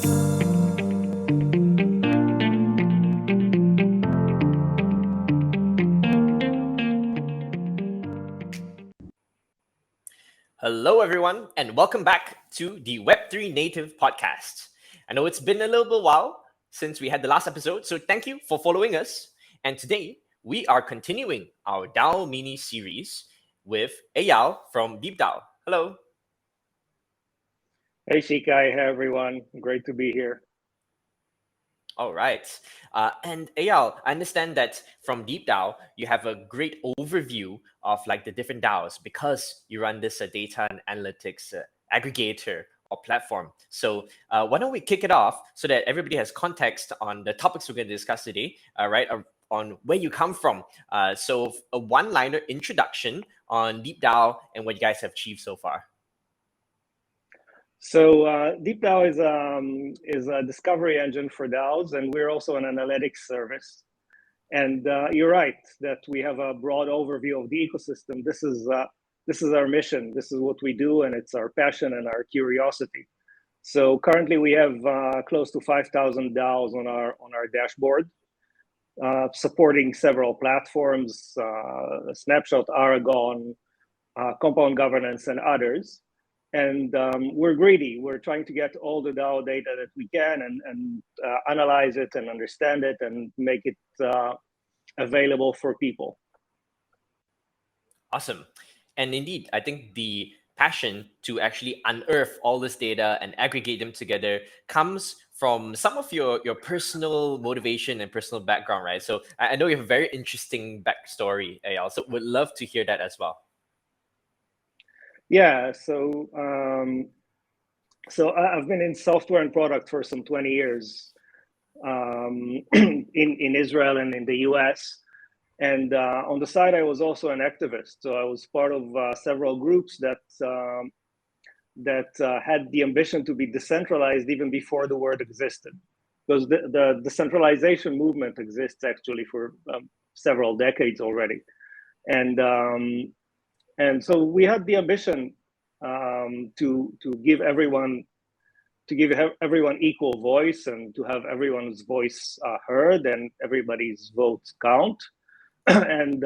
Hello, everyone, and welcome back to the Web3 Native Podcast. I know it's been a little bit while since we had the last episode, so thank you for following us. And today, we are continuing our DAO Mini Series with Eyal from DeepDAO. Hello. Hey, Shi Khai. Hey, everyone. Great to be here. All right. And Eyal, I understand that from DeepDAO, you have a great overview of like the different DAOs because you run this data and analytics aggregator or platform. So why don't we kick it off so that everybody has context on the topics we're going to discuss today, right? On where you come from. So a one-liner introduction on DeepDAO and what you guys have achieved so far. So DeepDAO is a discovery engine for DAOs, and we're also an analytics service. And you're right that we have a broad overview of the ecosystem. This is our mission. This is what we do, and it's our passion and our curiosity. So currently, we have close to 5,000 DAOs on our dashboard, supporting several platforms: Snapshot, Aragon, Compound Governance, and others. And we're greedy. We're trying to get all the DAO data that we can and analyze it and understand it and make it available for people. Awesome. And indeed, I think the passion to actually unearth all this data and aggregate them together comes from some of your personal motivation and personal background, right? So I know you have a very interesting backstory, Eyal. So would love to hear that as well. Yeah, so I've been in software and product for some 20 years in Israel and in the US. And on the side, I was also an activist. So I was part of several groups that had the ambition to be decentralized even before the word existed. Because the decentralization movement exists actually for several decades already. And so we had the ambition to give everyone equal voice and to have everyone's voice heard and everybody's votes count. And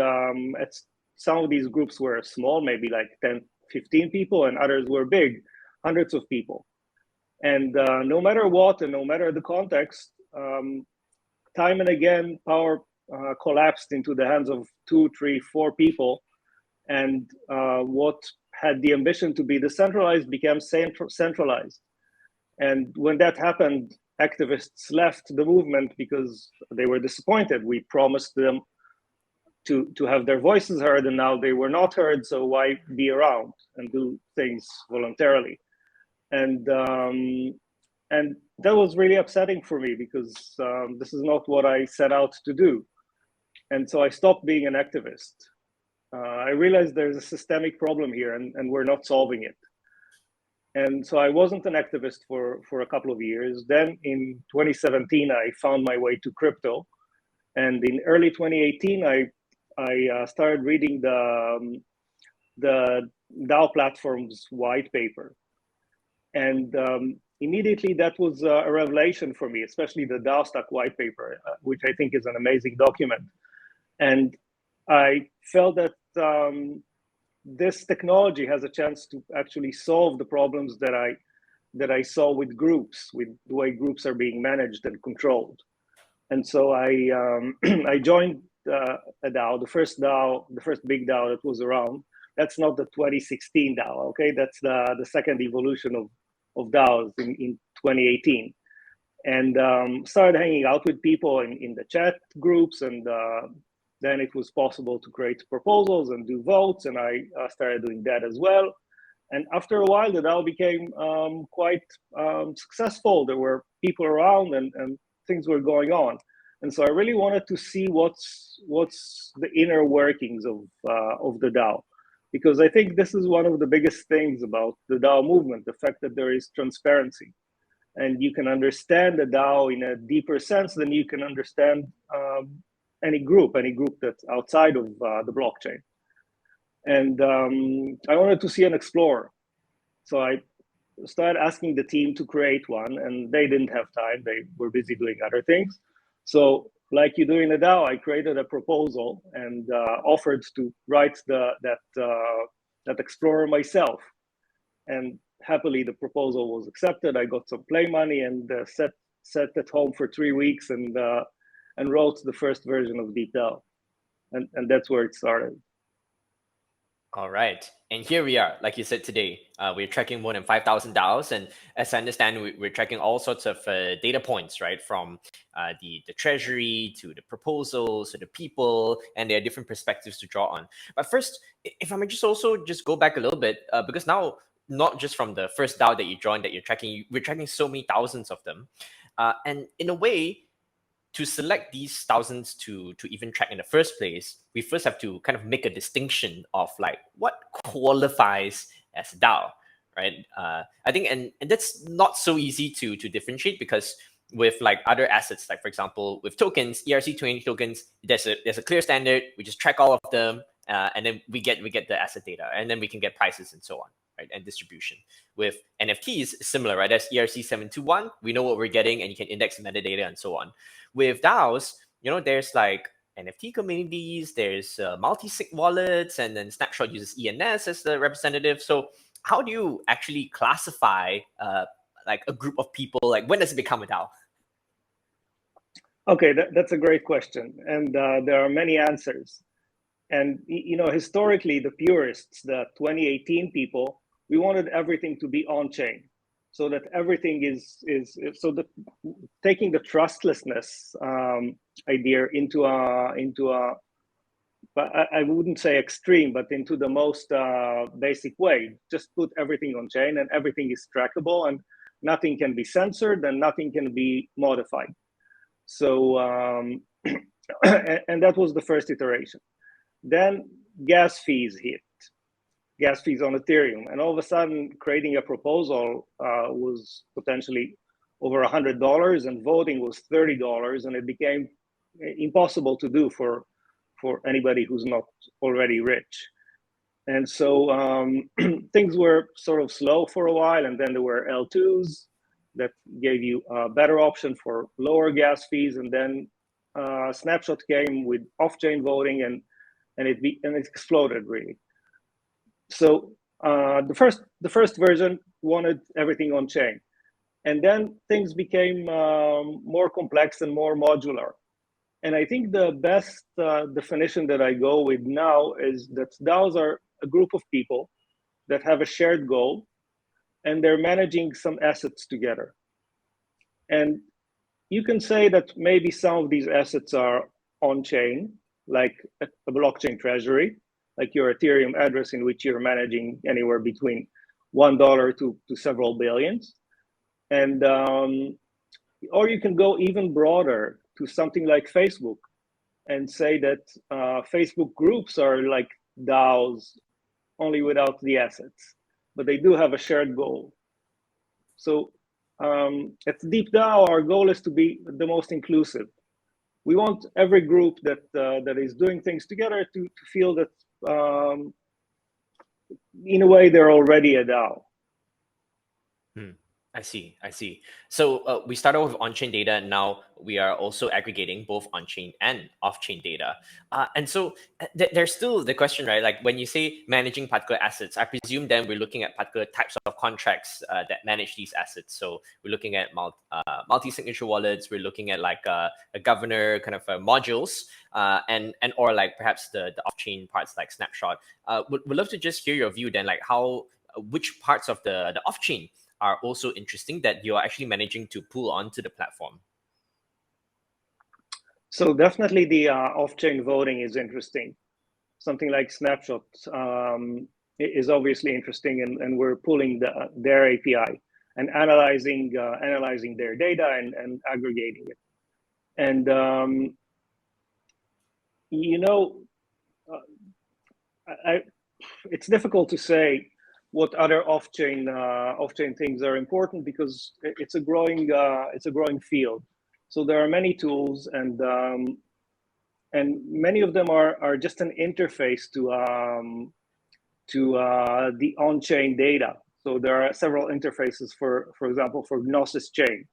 some of these groups were small, maybe like 10, 15 people, and others were big, hundreds of people. And no matter what, and no matter the context, time and again, power collapsed into the hands of 2, 3, 4 people. And what had the ambition to be decentralized became centralized. And when that happened, activists left the movement because they were disappointed. We promised them to have their voices heard, and now they were not heard, so why be around and do things voluntarily? And that was really upsetting for me because this is not what I set out to do. And so I stopped being an activist. I realized there's a systemic problem here and we're not solving it. And so I wasn't an activist for a couple of years. Then in 2017, I found my way to crypto. And in early 2018, I started reading the DAO platform's white paper. And immediately that was a revelation for me, especially the DAO Stack white paper, which I think is an amazing document. And I felt that this technology has a chance to actually solve the problems that I saw with groups, with the way groups are being managed and controlled. And so I joined a DAO, the first big DAO that was around. That's not the 2016 DAO, okay? That's the second evolution of DAOs in 2018. And started hanging out with people in the chat groups, and then it was possible to create proposals and do votes, and I started doing that as well. And after a while, the DAO became quite successful. There were people around, and things were going on. And so I really wanted to see what's the inner workings of the DAO, because I think this is one of the biggest things about the DAO movement, the fact that there is transparency. And you can understand the DAO in a deeper sense than you can understand any group that's outside of the blockchain. And I wanted to see and explore. So I started asking the team to create one, and they didn't have time. They were busy doing other things. So like you do in a DAO, I created a proposal and offered to write that explorer myself. And happily, the proposal was accepted. I got some play money and sat at home for 3 weeks and wrote the first version of DeepDAO. And that's where it started. All right. And here we are, like you said today, we're tracking more than 5,000 DAOs. And as I understand, we're tracking all sorts of data points, right? From the treasury to the proposals to the people, and there are different perspectives to draw on. But first, if I may just also just go back a little bit, because now, not just from the first DAO that you joined that you're tracking, we're tracking so many thousands of them. And in a way, to select these thousands to even track in the first place, we first have to kind of make a distinction of like what qualifies as a DAO, right? I think, and that's not so easy to differentiate, because with like other assets, like for example, with tokens, ERC20 tokens, there's a clear standard. We just track all of them, and then we get the asset data, and then we can get prices and so on. Right, and distribution. With NFTs, similar, right? That's ERC721. We know what we're getting, and you can index metadata and so on. With DAOs, there's like NFT communities, there's multi-sig wallets, and then Snapshot uses ENS as the representative. So how do you actually classify like a group of people? Like, when does it become a DAO? Okay, that's a great question, and there are many answers. And historically, the purists, the 2018 people, we wanted everything to be on chain, so that everything is so that taking the trustlessness idea into a but I wouldn't say extreme, but into the most basic way. Just put everything on chain, and everything is trackable, and nothing can be censored, and nothing can be modified. So and that was the first iteration. Then gas fees hit, gas fees on Ethereum. And all of a sudden, creating a proposal was potentially over $100, and voting was $30, and it became impossible to do for anybody who's not already rich. And so things were sort of slow for a while, and then there were L2s that gave you a better option for lower gas fees, and then Snapshot came with off-chain voting, and it exploded really. So the first version wanted everything on chain, and then things became more complex and more modular. And I think the best definition that I go with now is that DAOs are a group of people that have a shared goal, and they're managing some assets together. And you can say that maybe some of these assets are on chain, like a blockchain treasury, like your Ethereum address, in which you're managing anywhere between $1 to several billions. And or you can go even broader to something like Facebook and say that Facebook groups are like DAOs, only without the assets, but they do have a shared goal. So at DeepDAO, our goal is to be the most inclusive. We want every group that is doing things together to feel that in a way they're already a DAO. I see. So we started with on-chain data, and now we are also aggregating both on-chain and off-chain data. And so there's still the question, right? Like when you say managing particular assets, I presume then we're looking at particular types of contracts that manage these assets. So we're looking at multi-signature wallets. We're looking at like a governor kind of modules, and or like perhaps the off-chain parts like Snapshot. Would love to just hear your view then, like how which parts of the off-chain are also interesting that you're actually managing to pull onto the platform. So definitely the off-chain voting is interesting. Something like Snapshot is obviously interesting, and we're pulling their API and analyzing their data and aggregating it. And it's difficult to say what other off-chain things are important, because it's a growing field. So there are many tools, and many of them are just an interface to the on-chain data. So there are several interfaces for example, for Gnosis chain.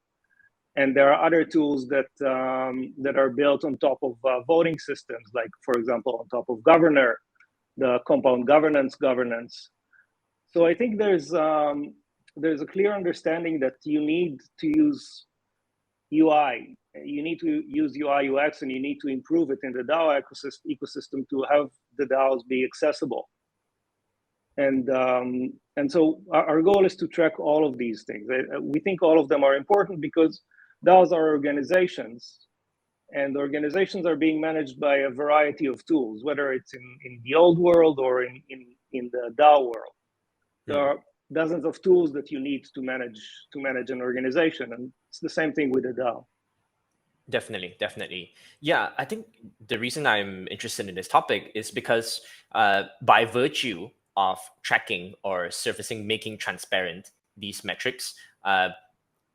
And there are other tools that that are built on top of voting systems, like, for example, on top of Governor, the compound governance. So I think there's a clear understanding that you need to use UI. You need to use UI UX, and you need to improve it in the DAO ecosystem to have the DAOs be accessible. And so our goal is to track all of these things. We think all of them are important because DAOs are organizations, and organizations are being managed by a variety of tools, whether it's in the old world or in the DAO world. There are dozens of tools that you need to manage an organization, and it's the same thing with a DAO. Definitely. Yeah, I think the reason I'm interested in this topic is because by virtue of tracking or surfacing, making transparent these metrics,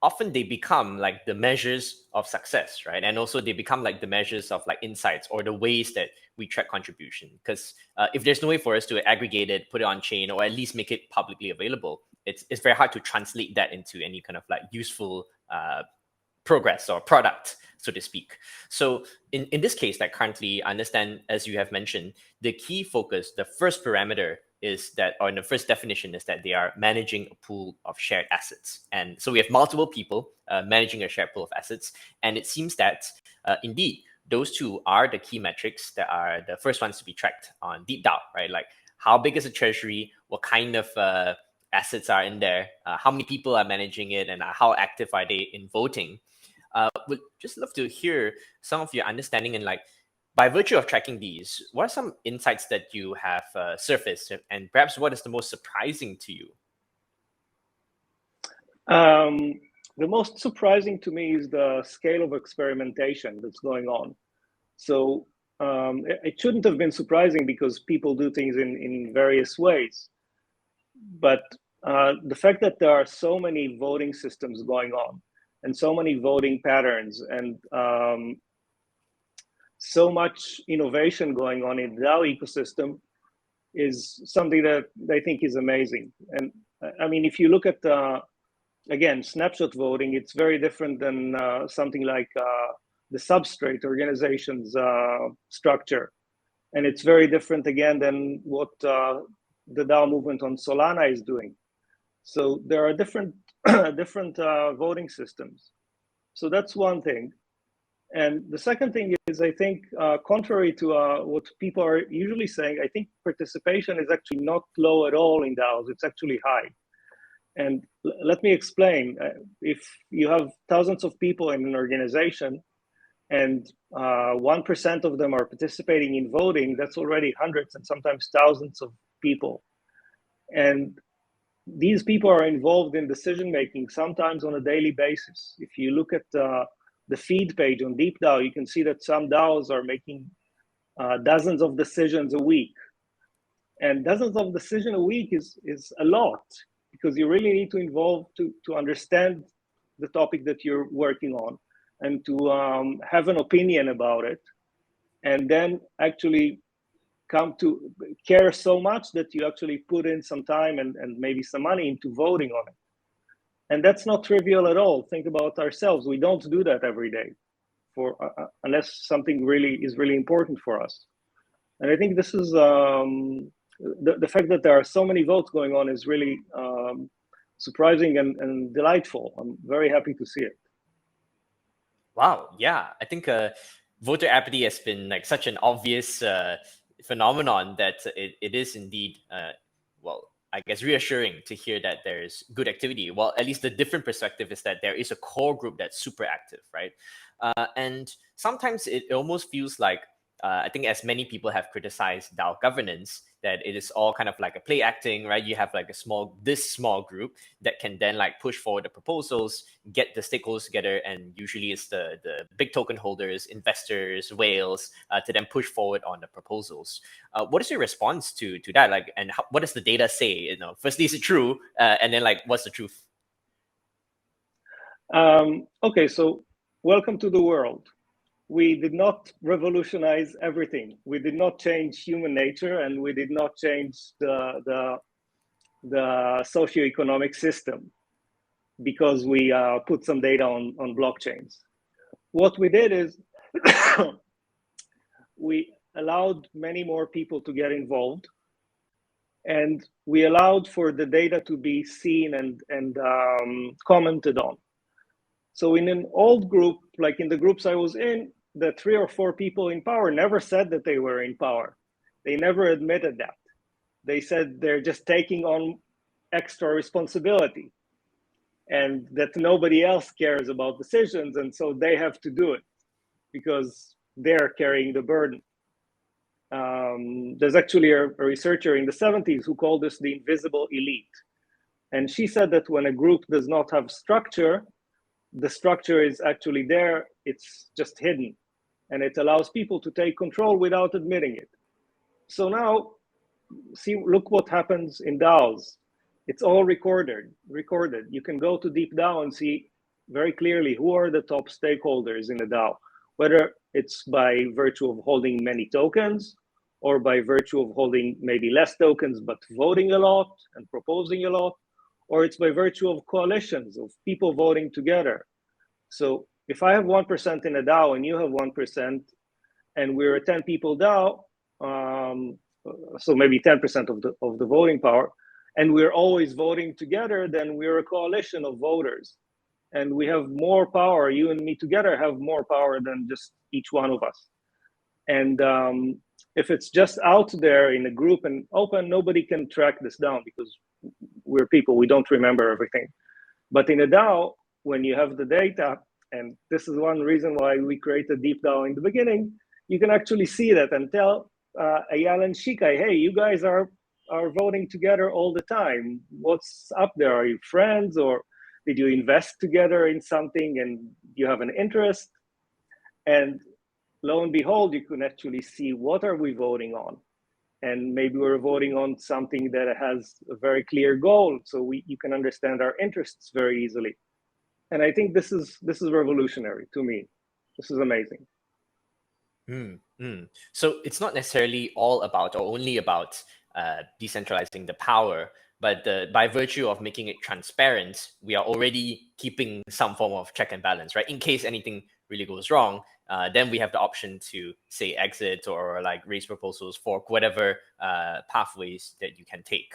often they become like the measures of success, right? And also they become like the measures of like insights or the ways that we track contribution. Because if there's no way for us to aggregate it, put it on chain, or at least make it publicly available, it's very hard to translate that into any kind of like useful progress or product, so to speak. So in this case, like currently, I understand, as you have mentioned, the key focus, the first parameter is that, or in the first definition is that they are managing a pool of shared assets. And so we have multiple people managing a shared pool of assets. And it seems that indeed, those two are the key metrics that are the first ones to be tracked on DeepDAO, right? Like how big is the treasury, what kind of assets are in there, how many people are managing it, and how active are they in voting. Would just love to hear some of your understanding, and like, by virtue of tracking these, what are some insights that you have surfaced, and perhaps what is the most surprising to you? The most surprising to me is the scale of experimentation that's going on. So it shouldn't have been surprising because people do things in various ways. But the fact that there are so many voting systems going on, and so many voting patterns, and so much innovation going on in the DAO ecosystem is something that I think is amazing. And I mean, if you look at, again, snapshot voting, it's very different than something like the substrate organization's structure. And it's very different, again, than what the DAO movement on Solana is doing. So there are different voting systems. So that's one thing. And the second thing is, I think, contrary to what people are usually saying, I think participation is actually not low at all in DAOs. It's actually high. And let me explain. If you have thousands of people in an organization and 1% of them are participating in voting, that's already hundreds and sometimes thousands of people. And these people are involved in decision-making sometimes on a daily basis. If you look at the feed page on DeepDAO, you can see that some DAOs are making dozens of decisions a week. And dozens of decisions a week is a lot, because you really need to involve to understand the topic that you're working on, and to have an opinion about it, and then actually come to care so much that you actually put in some time and maybe some money into voting on it. And that's not trivial at all. Think about ourselves. We don't do that every day, for unless something is really important for us. And I think this is the fact that there are so many votes going on is really surprising and delightful. I'm very happy to see it. Wow, yeah, I think voter apathy has been like such an obvious phenomenon that it is indeed, well, I guess reassuring to hear that there's good activity. Well, at least the different perspective is that there is a core group that's super active, right? And sometimes it almost feels like, I think as many people have criticized DAO governance, that it is all kind of like a play acting, right? You have like this small group that can then like push forward the proposals, get the stakeholders together, and usually it's the big token holders, investors, whales, to then push forward on the proposals. What is your response to that? Like, and what does the data say? You know, firstly, is it true? And then like, what's the truth? Okay, so welcome to the world. We did not revolutionize everything. We did not change human nature, and we did not change the the socioeconomic system because we put some data on blockchains. What we did is we allowed many more people to get involved, and we allowed for the data to be seen and commented on. So in an old group, like in the groups I was in, the 3 or 4 people in power never said that they were in power. They never admitted that. They said they're just taking on extra responsibility and that nobody else cares about decisions, and so they have to do it because they're carrying the burden. There's actually a researcher in the 70s who called this the invisible elite. And she said that when a group does not have structure, the structure is actually there, it's just hidden. And it allows people to take control without admitting it. So now, look what happens in DAOs. It's all recorded. You can go to DeepDAO and see very clearly who are the top stakeholders in the DAO, whether it's by virtue of holding many tokens or by virtue of holding maybe less tokens but voting a lot and proposing a lot, or it's by virtue of coalitions of people voting together. So if I have 1% in a DAO and you have 1%, and we're a 10 people DAO, so maybe 10% of the voting power, and we're always voting together, then we're a coalition of voters. And we have more power, you and me together have more power than just each one of us. And if it's just out there in a group and open, nobody can track this down because we're people, we don't remember everything. But in a DAO, when you have the data, and this is one reason why we created DeepDAO in the beginning, you can actually see that and tell Eyal and Shi Khai, hey, you guys are voting together all the time. What's up there? Are you friends, or did you invest together in something and you have an interest? And lo and behold, you can actually see what are we voting on. And maybe we're voting on something that has a very clear goal, so you can understand our interests very easily. And I think this is revolutionary to me. This is amazing. So it's not necessarily all about or only about decentralizing the power, but by virtue of making it transparent, we are already keeping some form of check and balance, right? In case anything really goes wrong, then we have the option to say exit or like raise proposals, fork, whatever pathways that you can take.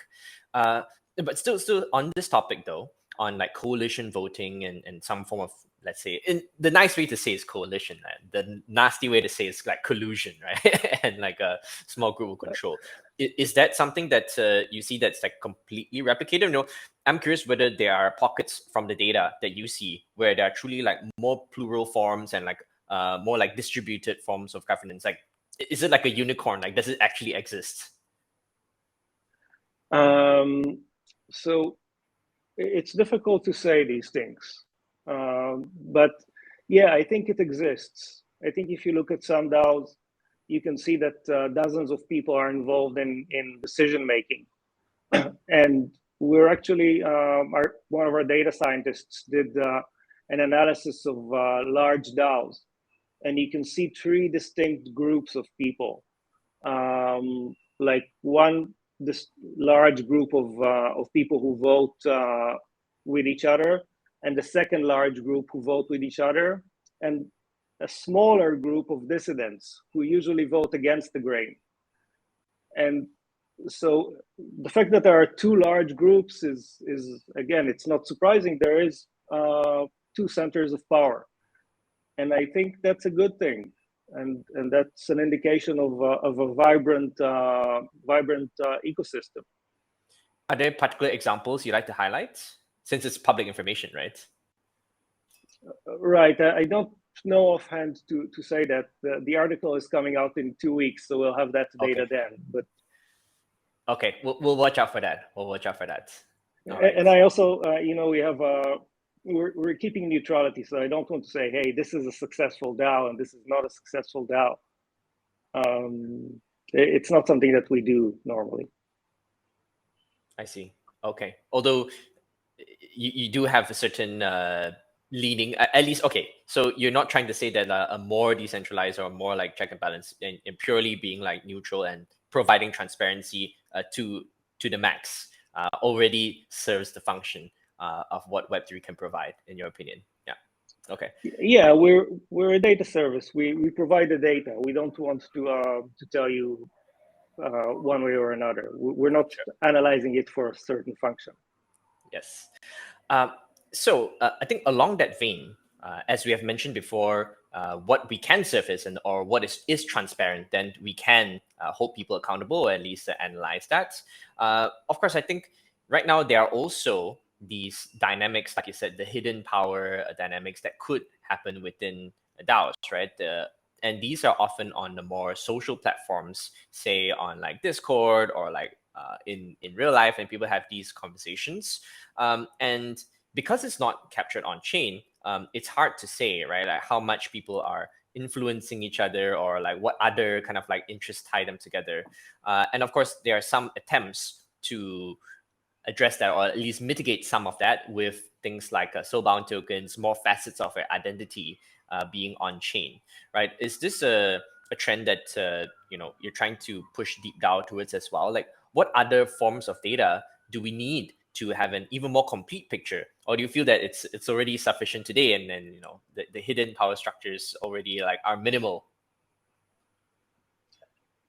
But still on this topic though, on like coalition voting and some form of, let's say, the nice way to say is coalition, right? The nasty way to say is like collusion, right? And like a small group of control. Is that something that you see that's like completely replicated? No, I'm curious whether there are pockets from the data that you see where there are truly like more plural forms and like more like distributed forms of governance. Like, is it like a unicorn? Like, does it actually exist? So it's difficult to say these things, but yeah, I think it exists. I think if you look at some DAOs, you can see that dozens of people are involved in decision making. And we're actually, one of our data scientists did an analysis of large DAOs, and you can see 3 distinct groups of people. Like this large group of people who vote with each other, and the second large group who vote with each other, and a smaller group of dissidents who usually vote against the grain. And so the fact that there are 2 large groups is again, it's not surprising. There is 2 centers of power, and I think that's a good thing. And that's an indication of a vibrant ecosystem. Are there particular examples you'd like to highlight, since it's public information, right? Right. I don't know offhand to say that. The article is coming out in 2 weeks, so we'll have that data then. But okay, we'll watch out for that. We'll watch out for that. And I also, we have we're keeping neutrality, so I don't want to say, hey, this is a successful DAO and this is not a successful DAO. It's not something that we do normally. I see. Okay. Although you do have a certain leaning, at least, okay. So you're not trying to say that a more decentralized or more like check and balance and purely being like neutral and providing transparency to the max. already serves the function of what Web3 can provide, in your opinion? Yeah. Okay. Yeah, we're a data service. We provide the data. We don't want to tell you one way or another. We're not analyzing it for a certain function. Yes. So I think along that vein, as we have mentioned before, what we can surface or what is transparent, then we can hold people accountable, or at least analyze that. Of course, I think right now there are also these dynamics, like you said, the hidden power dynamics that could happen within DAOs, right? And these are often on the more social platforms, say on like Discord or like in real life, and people have these conversations. And because it's not captured on chain, it's hard to say, right? Like how much people are influencing each other, or like what other kind of like interests tie them together. And of course, there are some attempts to address that, or at least mitigate some of that, with things like soulbound tokens, more facets of identity being on chain, right? Is this a trend that you're trying to push DeepDAO towards as well? Like, what other forms of data do we need to have an even more complete picture, or do you feel that it's already sufficient today, and then the hidden power structures already like are minimal?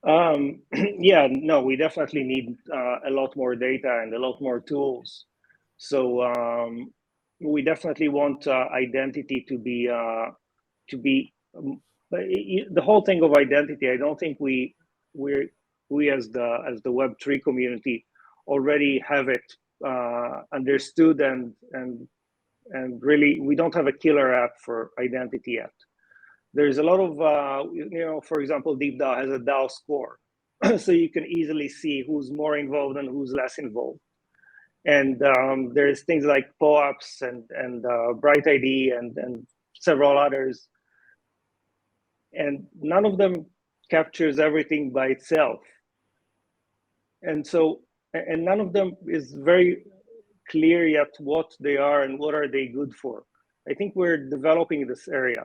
Yeah, no, we definitely need a lot more data and a lot more tools. So we definitely want identity to be the whole thing of identity. I don't think we as the Web3 community already have it understood, and really we don't have a killer app for identity yet. There's a lot of for example, DeepDAO has a DAO score, so you can easily see who's more involved and who's less involved. And there's things like POAPs and Bright ID and several others, and none of them captures everything by itself. And so, and none of them is very clear yet what they are and what are they good for. I think we're developing this area,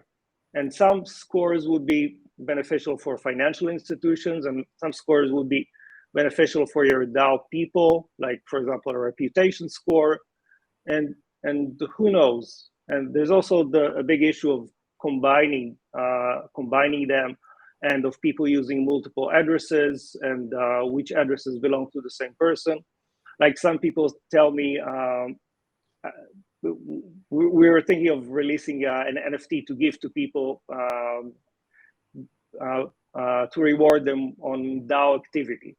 and some scores would be beneficial for financial institutions, and some scores would be beneficial for your DAO people, like for example a reputation score, and who knows. And there's also a big issue of combining them, and of people using multiple addresses, and which addresses belong to the same person. Like some people tell me, we were thinking of releasing an NFT to give to people to reward them on DAO activity.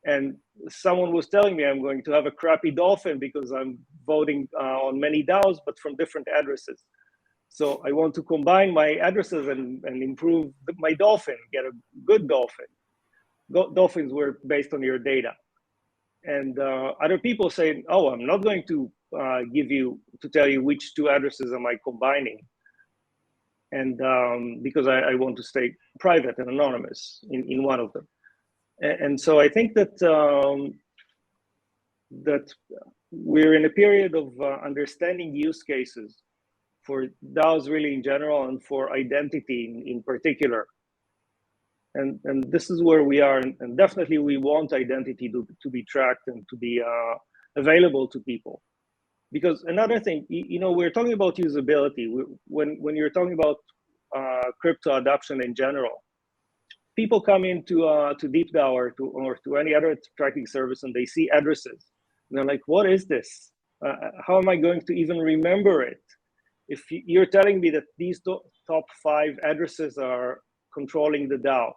And someone was telling me I'm going to have a crappy dolphin because I'm voting on many DAOs, but from different addresses. So I want to combine my addresses and improve my dolphin, get a good dolphin. Dolphins were based on your data. And other people say, oh, I'm not going to tell you which two addresses am I combining. And because I want to stay private and anonymous in one of them. And so I think that that we're in a period of understanding use cases for DAOs really in general, and for identity in particular. And this is where we are, and definitely we want identity to be tracked and to be available to people. Because another thing, we're talking about usability. When you're talking about crypto adoption in general, people come into to DeepDAO or to any other tracking service, and they see addresses. And they're like, what is this? How am I going to even remember it? If you're telling me that these top 5 addresses are controlling the DAO,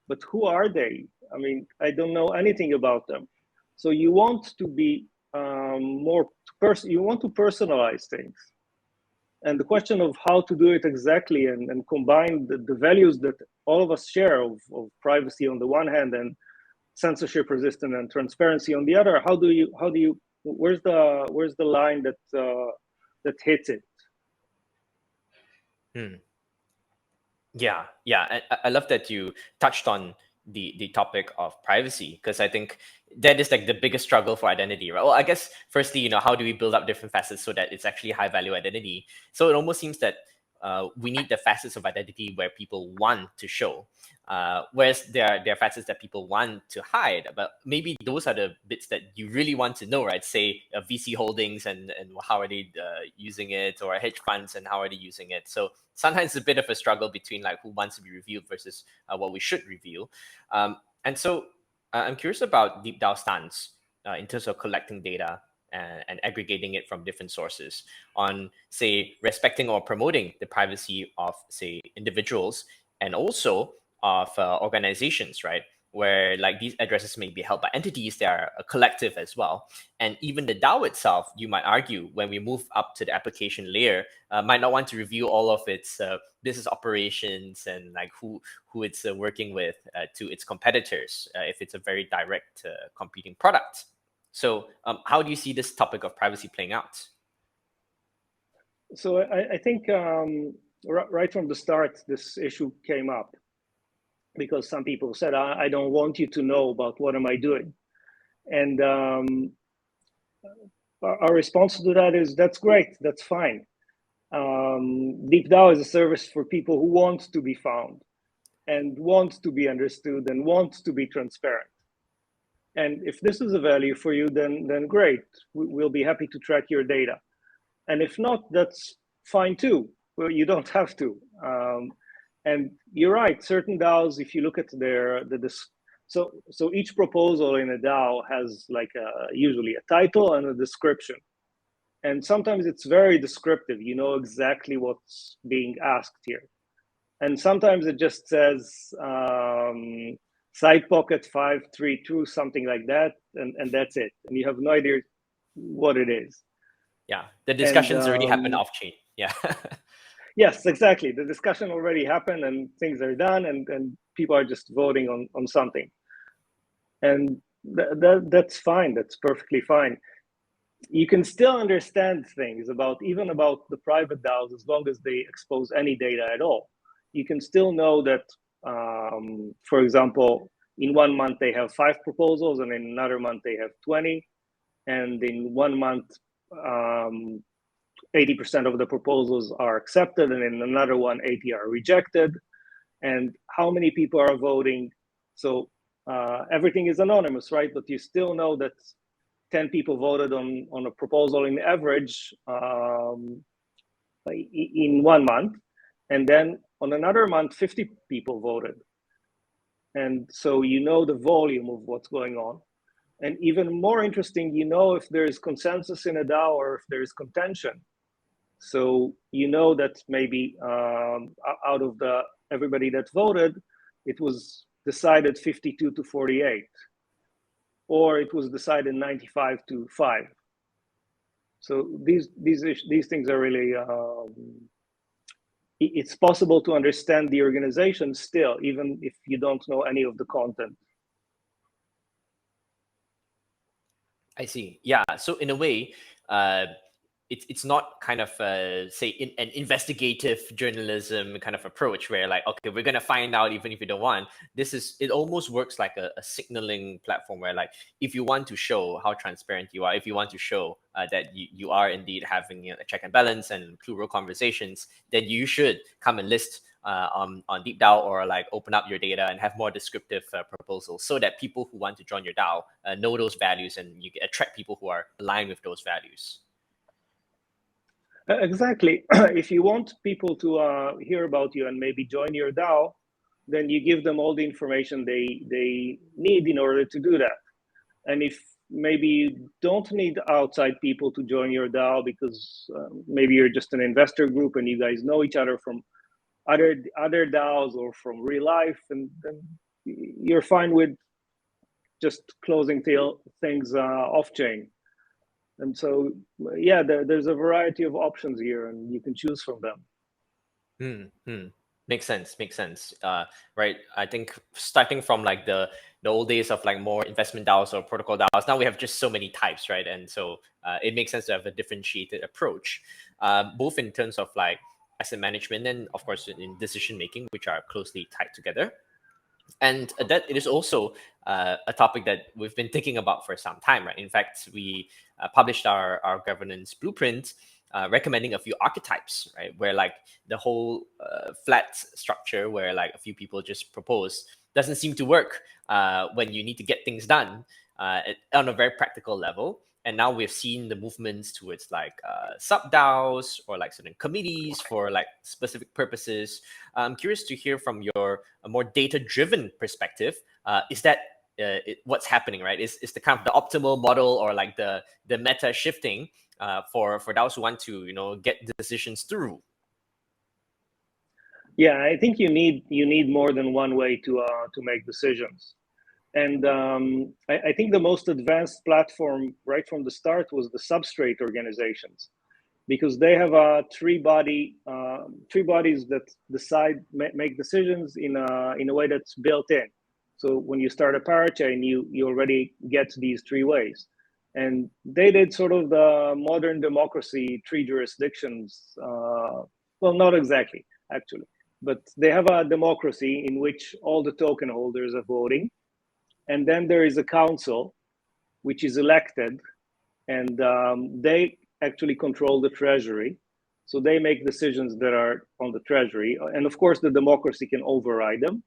but who are they? I mean, I don't know anything about them. So you want to be you want to personalize things. And the question of how to do it exactly, and combine the values that all of us share of privacy on the one hand, and censorship resistant and transparency on the other, how do you where's the line that hits it? Yeah, I love that you touched on the topic of privacy, because I think that is like the biggest struggle for identity, right? Well, I guess firstly, how do we build up different facets so that it's actually high value identity? So it almost seems that we need the facets of identity where people want to show, whereas there are facets that people want to hide. But maybe those are the bits that you really want to know, right? Say VC holdings and how are they using it, or hedge funds and how are they using it. So sometimes it's a bit of a struggle between like who wants to be revealed versus what we should reveal. And so I'm curious about DeepDAO stance in terms of collecting data and aggregating it from different sources on, say, respecting or promoting the privacy of, say, individuals and also of organizations, right? Where like these addresses may be held by entities that are a collective as well. And even the DAO itself, you might argue, when we move up to the application layer, might not want to review all of its business operations and like who it's working with to its competitors if it's a very direct competing product. So how do you see this topic of privacy playing out? So I think right from the start, this issue came up because some people said, I don't want you to know about what am I doing. And our response to that is, that's great, that's fine. DeepDAO is a service for people who want to be found and want to be understood and want to be transparent. And if this is a value for you, then great. We'll be happy to track your data. And if not, that's fine too. Well, you don't have to. And you're right. Certain DAOs, if you look at so each proposal in a DAO has like usually a title and a description. And sometimes it's very descriptive. You know exactly what's being asked here. And sometimes it just says side pocket 532, something like that, and that's it. And you have no idea what it is. Yeah, the discussions already happened off chain. Yeah. Yes, exactly. The discussion already happened and things are done, and people are just voting on something. And that's fine. That's perfectly fine. You can still understand things even about the private DAOs as long as they expose any data at all. You can still know that, for example, in 1 month they have 5 proposals, and in another month they have 20, and in 1 month 80% of the proposals are accepted, and in another one 80 are rejected, and how many people are voting. So everything is anonymous, right? But you still know that 10 people voted on a proposal in average in 1 month, and then on another month 50 people voted. And so you know the volume of what's going on. And even more interesting, you know if there is consensus in a DAO or if there is contention. So you know that maybe out of everybody that voted, it was decided 52 to 48, or it was decided 95 to 5. So these things are really, it's possible to understand the organization still, even if you don't know any of the content. I see. Yeah. So in a way, it's not kind of say an investigative journalism kind of approach where like, okay, we're gonna find out even if you don't want. It almost works like a signaling platform where like if you want to show how transparent you are, if you want to show that you are indeed having a check and balance and plural conversations, then you should come and list on DeepDAO or like open up your data and have more descriptive proposals so that people who want to join your DAO know those values and you attract people who are aligned with those values. Exactly. If you want people to hear about you and maybe join your DAO, then you give them all the information they need in order to do that. And if maybe you don't need outside people to join your DAO because maybe you're just an investor group and you guys know each other from other DAOs or from real life, and then you're fine with just closing things off chain. And so, yeah, there's a variety of options here, and you can choose from them. Makes sense. Right. I think starting from like the old days of like more investment DAOs or protocol DAOs, now we have just so many types, right? And so it makes sense to have a differentiated approach, both in terms of like asset management and of course in decision making, which are closely tied together. And that it is also a topic that we've been thinking about for some time, right? In fact, we published our governance blueprint recommending a few archetypes, right? Where like the whole flat structure where like a few people just propose doesn't seem to work when you need to get things done on a very practical level. And now we've seen the movements towards like sub DAOs or like certain committees for like specific purposes. I'm curious to hear from your more data-driven perspective. Is that what's happening, right? Is the kind of the optimal model or like the meta shifting for DAOs who want to get decisions through? Yeah, I think you need more than one way to make decisions. And I think the most advanced platform right from the start was the substrate organizations, because they have three bodies that make decisions in a way that's built in. So when you start a parachain, you already get these three ways. And they did sort of the modern democracy, three jurisdictions. Well, not exactly, actually, but they have a democracy in which all the token holders are voting. And then there is a council, which is elected, and they actually control the treasury. So they make decisions that are on the treasury. And of course, the democracy can override them.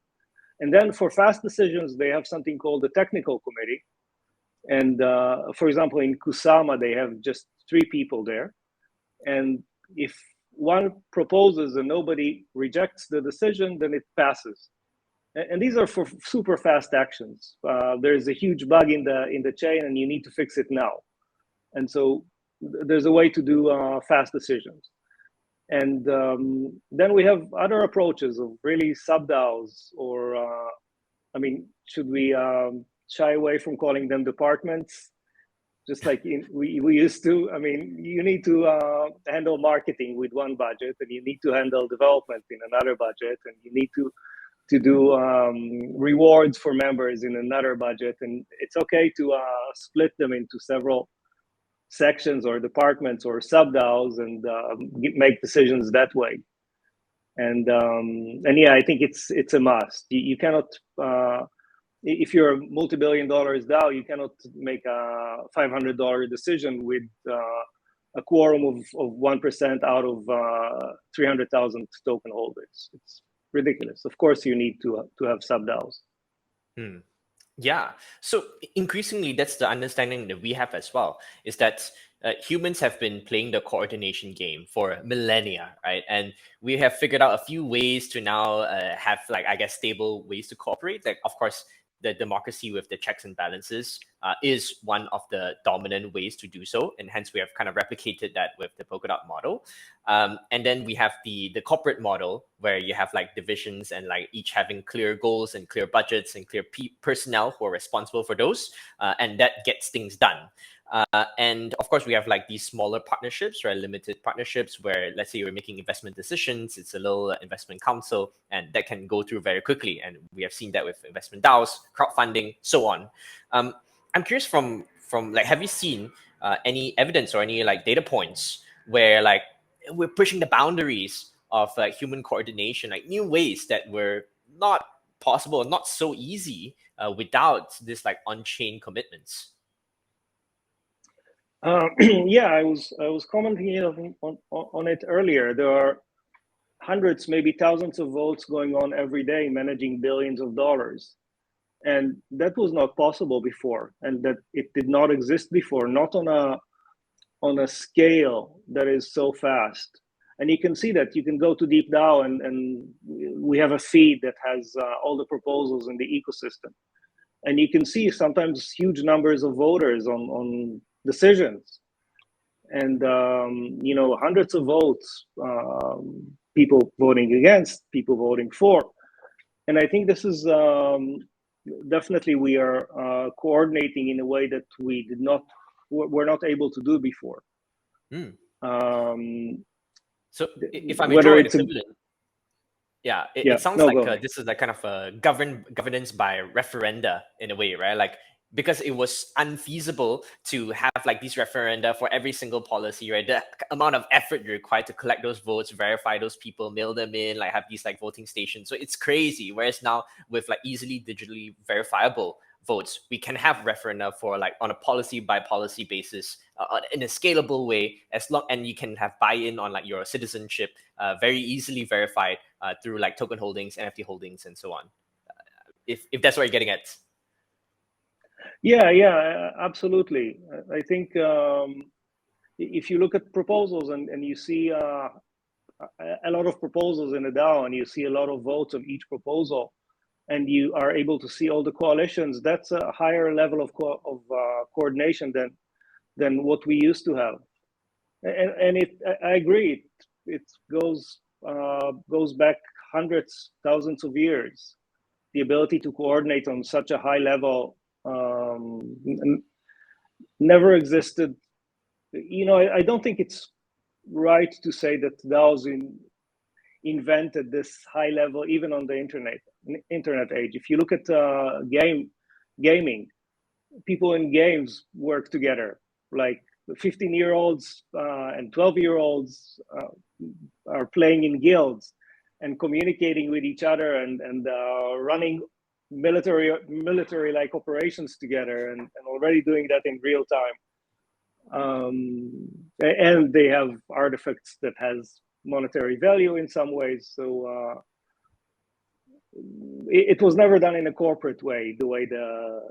And then for fast decisions, they have something called the technical committee. And for example, in Kusama, they have just 3 people there. And if one proposes and nobody rejects the decision, then it passes. And these are for super fast actions. There's a huge bug in the chain, and you need to fix it now. And so there's a way to do fast decisions. And then we have other approaches of really sub-DAOs, or should we shy away from calling them departments? Just like we used to. I mean, you need to handle marketing with one budget, and you need to handle development in another budget, and you need to do rewards for members in another budget. And it's okay to split them into several sections or departments or sub-DAOs and make decisions that way. And yeah, I think it's a must. You cannot, if you're a multi-billion dollars DAO, you cannot make a $500 decision with a quorum of 1% out of 300,000 token holders. It's ridiculous. Of course, you need to have sub-DAOs. Yeah. So increasingly, that's the understanding that we have as well, is that humans have been playing the coordination game for millennia, right? And we have figured out a few ways to now have, like, I guess, stable ways to cooperate. Like, of course, the democracy with the checks and balances is one of the dominant ways to do so. And hence we have kind of replicated that with the Polkadot model. And then we have the corporate model, where you have like divisions and like each having clear goals and clear budgets and clear personnel who are responsible for those. And that gets things done. And of course, we have like these smaller partnerships, right? Limited partnerships where, let's say, you're making investment decisions. It's a little investment council, and that can go through very quickly. And we have seen that with investment DAOs, crowdfunding, so on. I'm curious from like, have you seen any evidence or any like data points where like we're pushing the boundaries of like human coordination, like new ways that were not possible, not so easy without this like on-chain commitments? Yeah, I was commenting on it earlier. There are hundreds, maybe thousands of votes going on every day, managing billions of dollars, and that was not possible before, and that it did not exist before, not on a scale that is so fast. And you can see that. You can go to DeepDAO, and we have a feed that has all the proposals in the ecosystem, and you can see sometimes huge numbers of voters on decisions, and hundreds of votes, people voting against, people voting for. And I think this is definitely, we are coordinating in a way that we're not able to do before. So if I may draw an equivalent, it sounds like this is like kind of a governance by referenda in a way, right? Like, because it was unfeasible to have like these referenda for every single policy, right? The amount of effort required to collect those votes, verify those people, mail them in, like have these like voting stations. So it's crazy. Whereas now with like easily digitally verifiable votes. We can have referenda for like on a policy by policy basis in a scalable way, as long, and you can have buy-in on like your citizenship very easily verified through like token holdings, NFT holdings, and so on. If that's what you're getting at. Yeah, absolutely. I think if you look at proposals and you see a lot of proposals in the DAO, and you see a lot of votes on each proposal, and you are able to see all the coalitions, that's a higher level of coordination than what we used to have. And I agree, it goes back hundreds, thousands of years. The ability to coordinate on such a high level never existed. I don't think it's right to say that DAOs invented this high level even on the internet age. If you look at gaming, people in games work together. Like 15-year-olds and 12-year-olds are playing in guilds and communicating with each other and running military like operations together, and already doing that in real time. And they have artifacts that has monetary value in some ways. So it was never done in a corporate way, the way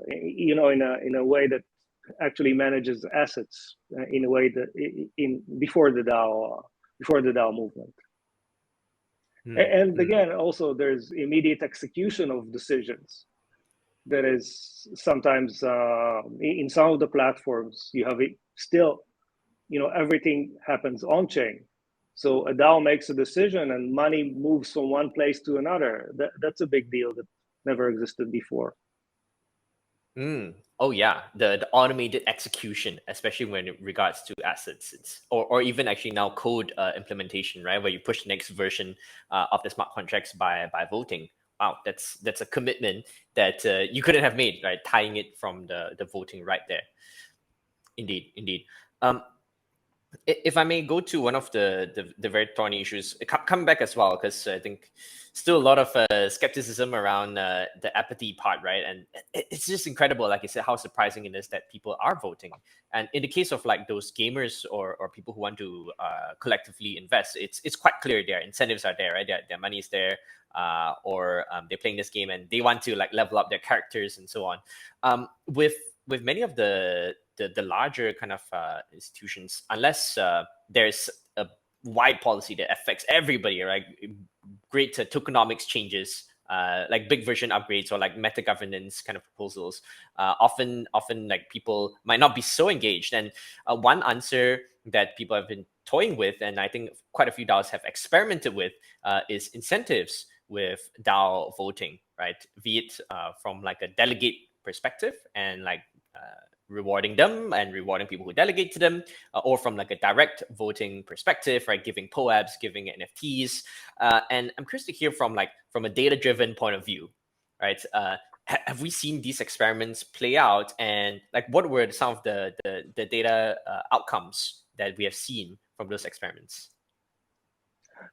in a way that actually manages assets in a way that before the DAO movement. And again, also there's immediate execution of decisions. That is sometimes in some of the platforms you have it still, everything happens on chain. So a DAO makes a decision and money moves from one place to another. That's a big deal that never existed before. Oh yeah, the automated execution, especially when it regards to assets, or even actually now code implementation, right? Where you push the next version of the smart contracts by voting. Wow, that's a commitment that you couldn't have made, right? Tying it from the voting right there. Indeed. If I may go to one of the very thorny issues, come back as well, because I think still a lot of skepticism around the apathy part, right? And it's just incredible, like I said, how surprising it is that people are voting. And in the case of like those gamers or people who want to collectively invest, it's quite clear their incentives are there, right? Their money is there, or they're playing this game and they want to like level up their characters and so on. With many of the larger kind of institutions, unless there's a wide policy that affects everybody, right? Great tokenomics changes, like big version upgrades or like meta governance kind of proposals. Often like people might not be so engaged. And one answer that people have been toying with, and I think quite a few DAOs have experimented with, is incentives with DAO voting, right? Be it from like a delegate perspective and like rewarding them and rewarding people who delegate to them, or from like a direct voting perspective, right? Giving POABs, giving NFTs. And I'm curious to hear from a data-driven point of view, right? Have we seen these experiments play out, and like what were some of the data outcomes that we have seen from those experiments?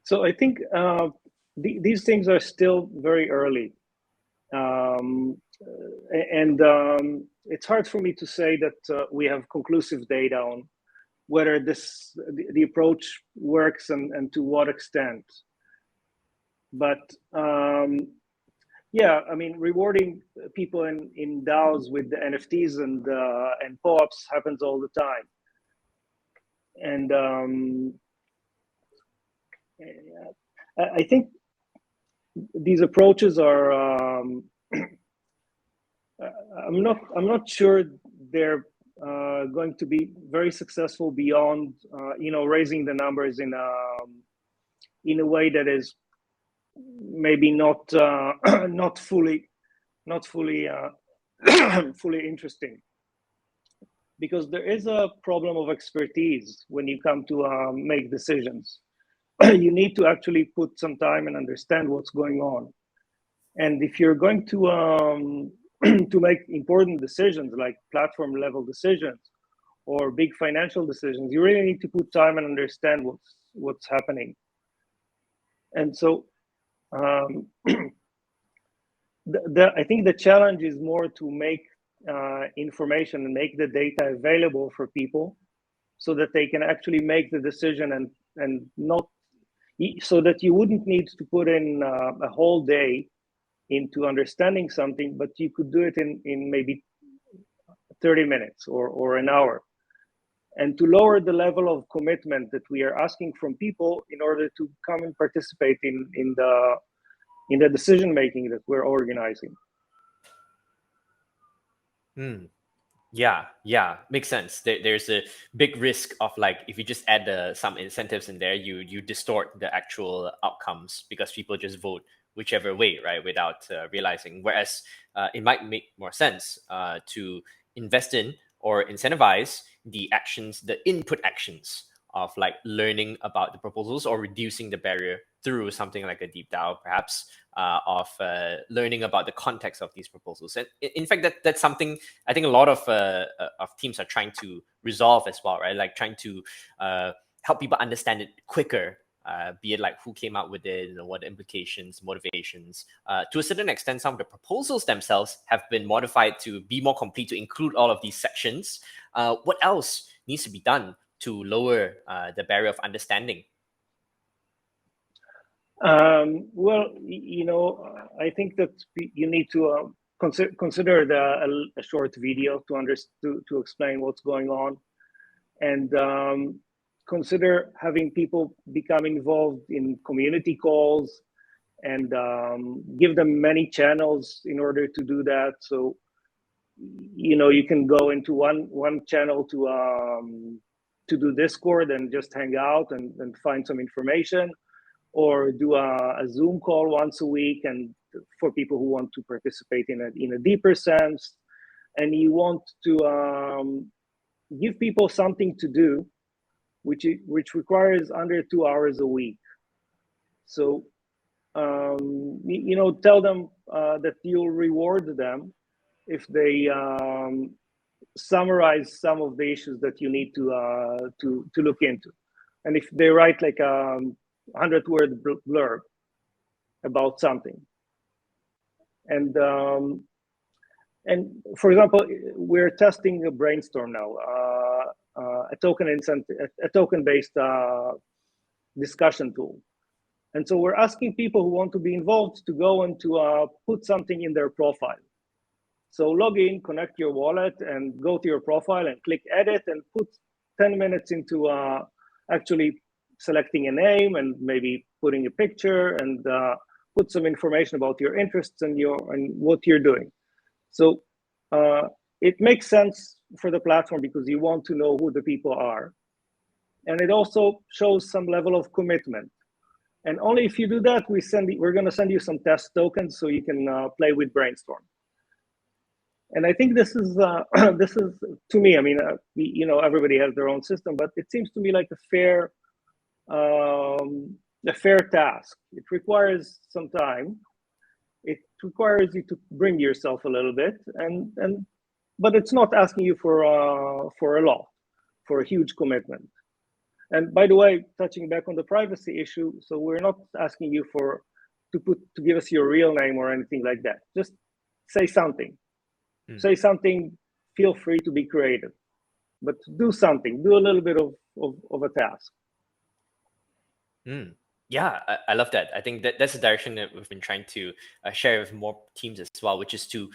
So I think these things are still very early. It's hard for me to say that we have conclusive data on whether the approach works and to what extent. But yeah, I mean, rewarding people in DAOs with the NFTs and POAPs happens all the time. And I think these approaches are. I'm not sure they're going to be very successful beyond raising the numbers in a way that is maybe not fully fully interesting, because there is a problem of expertise when you come to make decisions. You need to actually put some time and understand what's going on. And if you're going to to make important decisions like platform level decisions or big financial decisions, you really need to put time and understand what's happening. And so I think the challenge is more to make information and make the data available for people so that they can actually make the decision and not, so that you wouldn't need to put in a whole day into understanding something, but you could do it in maybe 30 minutes or an hour. And to lower the level of commitment that we are asking from people in order to come and participate in the decision making that we're organizing. Yeah, makes sense. There's a big risk of like if you just add some incentives in there, you distort the actual outcomes because people just vote whichever way, right, without realizing. Whereas it might make more sense to invest in or incentivize the actions, the input actions of like learning about the proposals or reducing the barrier through something like a DeepDAO, perhaps, of learning about the context of these proposals. And in fact, that's something I think a lot of teams are trying to resolve as well, right? Like trying to help people understand it quicker, be it like who came out with it, what the implications, motivations. To a certain extent, some of the proposals themselves have been modified to be more complete, to include all of these sections. What else needs to be done to lower the barrier of understanding? Well, I think that you need to consider a short video to explain what's going on, and consider having people become involved in community calls, and give them many channels in order to do that. So, you can go into one channel to do Discord and just hang out and find some information, or do a Zoom call once a week, and for people who want to participate in a deeper sense. And you want to give people something to do, which requires under 2 hours a week. So tell them that you'll reward them if they summarize some of the issues that you need to look into, and if they write like 100-word blurb about something. And for example, we're testing a Brainstorm now, a token-based discussion tool. And so we're asking people who want to be involved to go and to put something in their profile. So log in, connect your wallet, and go to your profile and click edit, and put 10 minutes into actually selecting a name and maybe putting a picture, and put some information about your interests and what you're doing. So it makes sense for the platform because you want to know who the people are, and it also shows some level of commitment. And only if you do that, we're going to send you some test tokens so you can play with Brainstorm. And I think this is to me, I mean, everybody has their own system, but it seems to me like a fair task. It requires some time. It requires you to bring yourself a little bit, but it's not asking you for a lot, for a huge commitment. And by the way, touching back on the privacy issue, so we're not asking you to give us your real name or anything like that. Just say something. Say something. Feel free to be creative, but do something. Do a little bit of a task. Yeah, I love that. I think that's the direction that we've been trying to share with more teams as well, which is to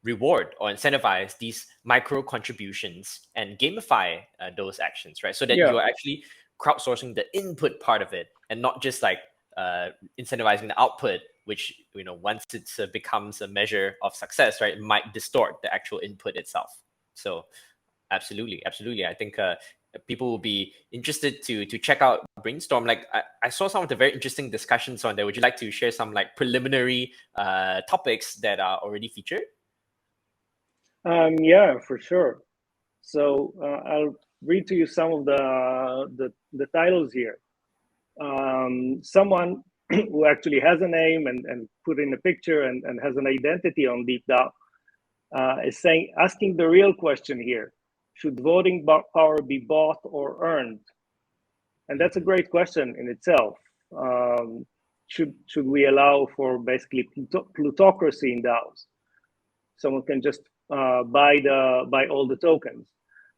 reward or incentivize these micro contributions and gamify those actions, right? So that you're actually crowdsourcing the input part of it, and not just like incentivizing the output, which once it becomes a measure of success, right, it might distort the actual input itself. So absolutely, I think people will be interested to check out Brainstorm. Like I saw some of the very interesting discussions on there. Would you like to share some like preliminary topics that are already featured? Yeah, for sure. So I'll read to you some of the titles here. Someone who actually has a name and put in a picture and has an identity on DeepDAO is asking the real question here: should voting power be bought or earned? And that's a great question in itself. Should we allow for basically plutocracy in DAOs? Someone can just buy all the tokens.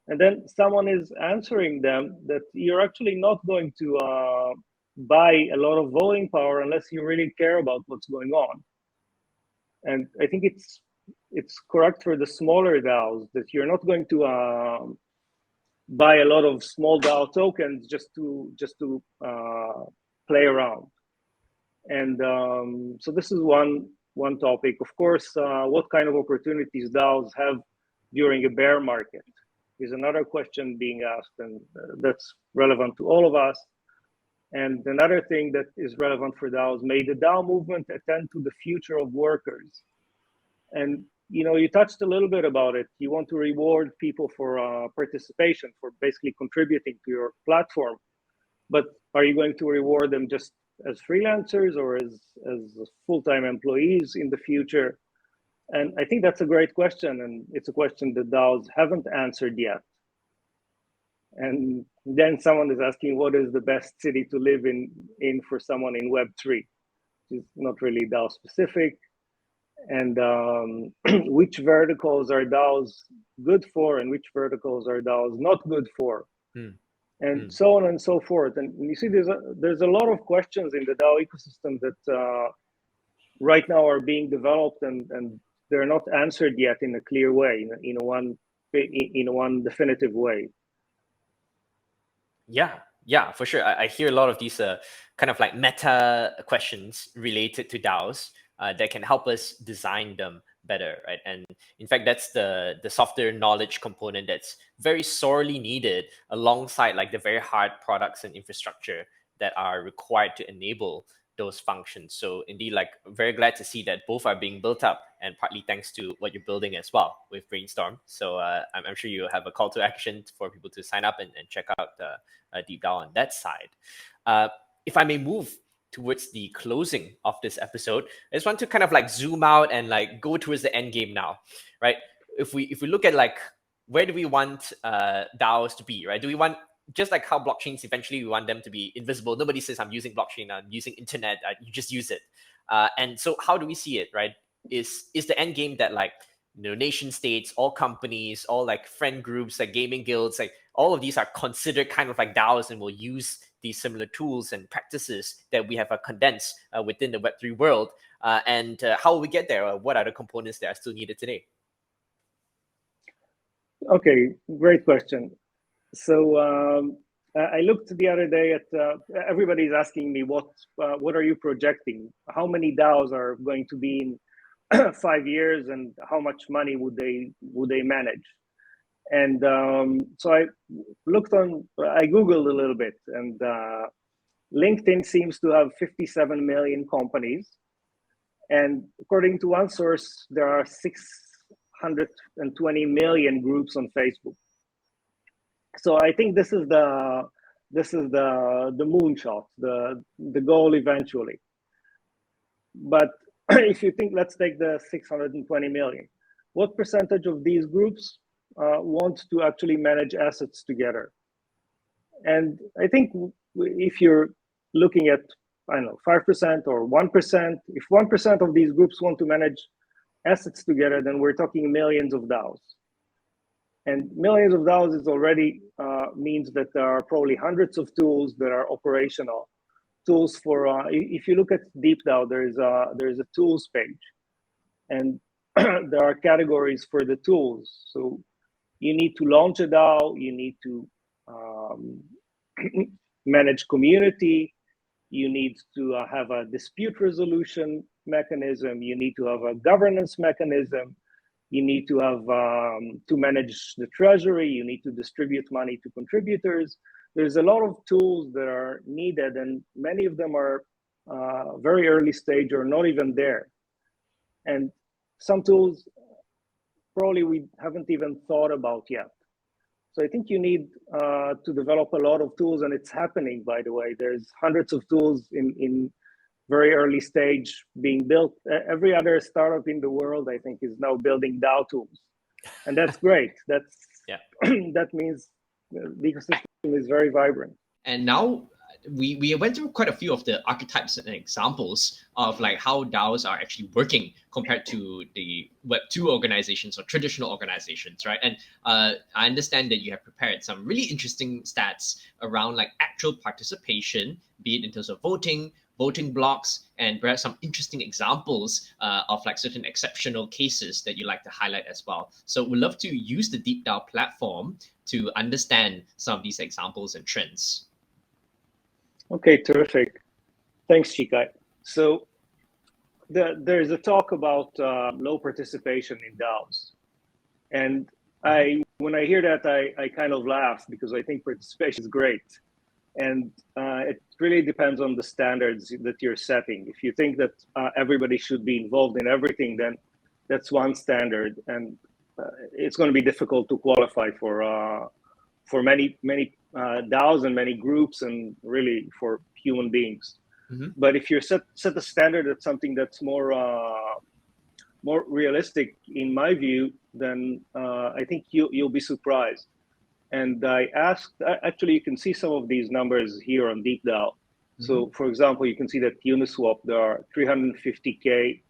And then someone is answering them that you're actually not going to buy a lot of voting power unless you really care about what's going on. And I think it's correct for the smaller DAOs that you're not going to buy a lot of small DAO tokens just to play around. And so this is one topic. Of course, what kind of opportunities DAOs have during a bear market is another question being asked, and that's relevant to all of us. And another thing that is relevant for DAOs: may the DAO movement attend to the future of workers. And you touched a little bit about it. You want to reward people for participation, for basically contributing to your platform. But are you going to reward them just as freelancers or as full-time employees in the future? And I think that's a great question, and it's a question that DAOs haven't answered yet. And then someone is asking, what is the best city to live in for someone in Web3? It's not really DAO specific. And which verticals are DAOs good for and which verticals are DAOs not good for? And so on and so forth. And you see, there's a lot of questions in the DAO ecosystem that right now are being developed, and they're not answered yet in a clear way, in one definitive way. Yeah, for sure. I hear a lot of these kind of like meta questions related to DAOs that can help us design them better, right? And in fact, that's the software knowledge component that's very sorely needed alongside like the very hard products and infrastructure that are required to enable those functions. So indeed, like very glad to see that both are being built up, and partly thanks to what you're building as well with Brainstorm. So I'm sure you have a call to action for people to sign up and check out DeepDAO on that side. If I may move towards the closing of this episode, I just want to kind of like zoom out and like go towards the end game now, right? If we look at like where do we want DAOs to be, right? Do we want, just like how blockchains eventually we want them to be invisible? Nobody says I'm using blockchain, I'm using internet, you just use it. And so how do we see it, right? Is the end game that like nation states, all companies, all like friend groups, like gaming guilds, like all of these are considered kind of like DAOs and will use these similar tools and practices that we have condensed within the Web3 world? And how will we get there? What are the components that are still needed today? Okay, great question. So I looked the other day at everybody's asking me what are you projecting? How many DAOs are going to be in 5 years, and how much money would they manage? And so I Googled a little bit, and LinkedIn seems to have 57 million companies. And according to one source, there are 620 million groups on Facebook. So I think this is the moonshot, the goal eventually. But if you think, let's take the 620 million. What percentage of these groups want to actually manage assets together? And I think if you're looking at, I don't know, 5% or 1%, if 1% of these groups want to manage assets together, then we're talking millions of DAOs. And millions of DAOs is already means that there are probably hundreds of tools that are operational. Tools for, if you look at DeepDAO, there is a tools page, and there are categories for the tools. So you need to launch a DAO, you need to manage community, you need to have a dispute resolution mechanism, you need to have a governance mechanism, you need to have to manage the treasury, you need to distribute money to contributors. There's a lot of tools that are needed, and many of them are very early stage or not even there. And some tools probably we haven't even thought about yet. So I think you need to develop a lot of tools, and it's happening, by the way. There's hundreds of tools in very early stage being built. Every other startup in the world, I think, is now building DAO tools. And that's great. That's that means the ecosystem is very vibrant. And now we went through quite a few of the archetypes and examples of like how DAOs are actually working compared to the Web2 organizations or traditional organizations, right? And I understand that you have prepared some really interesting stats around like actual participation, be it in terms of voting blocks, and perhaps some interesting examples of like certain exceptional cases that you like to highlight as well. So we'd love to use the DeepDAO platform to understand some of these examples and trends. Okay, terrific. Thanks, Shi Khai. So there's a talk about low participation in DAOs. And when I hear that, I kind of laugh because I think participation is great. And it really depends on the standards that you're setting. If you think that everybody should be involved in everything, then that's one standard. And it's going to be difficult to qualify for many DAOs and many groups, and really for human beings. Mm-hmm. But if you set a standard at something that's more realistic, in my view, then I think you'll be surprised. And I asked, actually, you can see some of these numbers here on DeepDAO. Mm-hmm. So, for example, you can see that Uniswap, there are 350K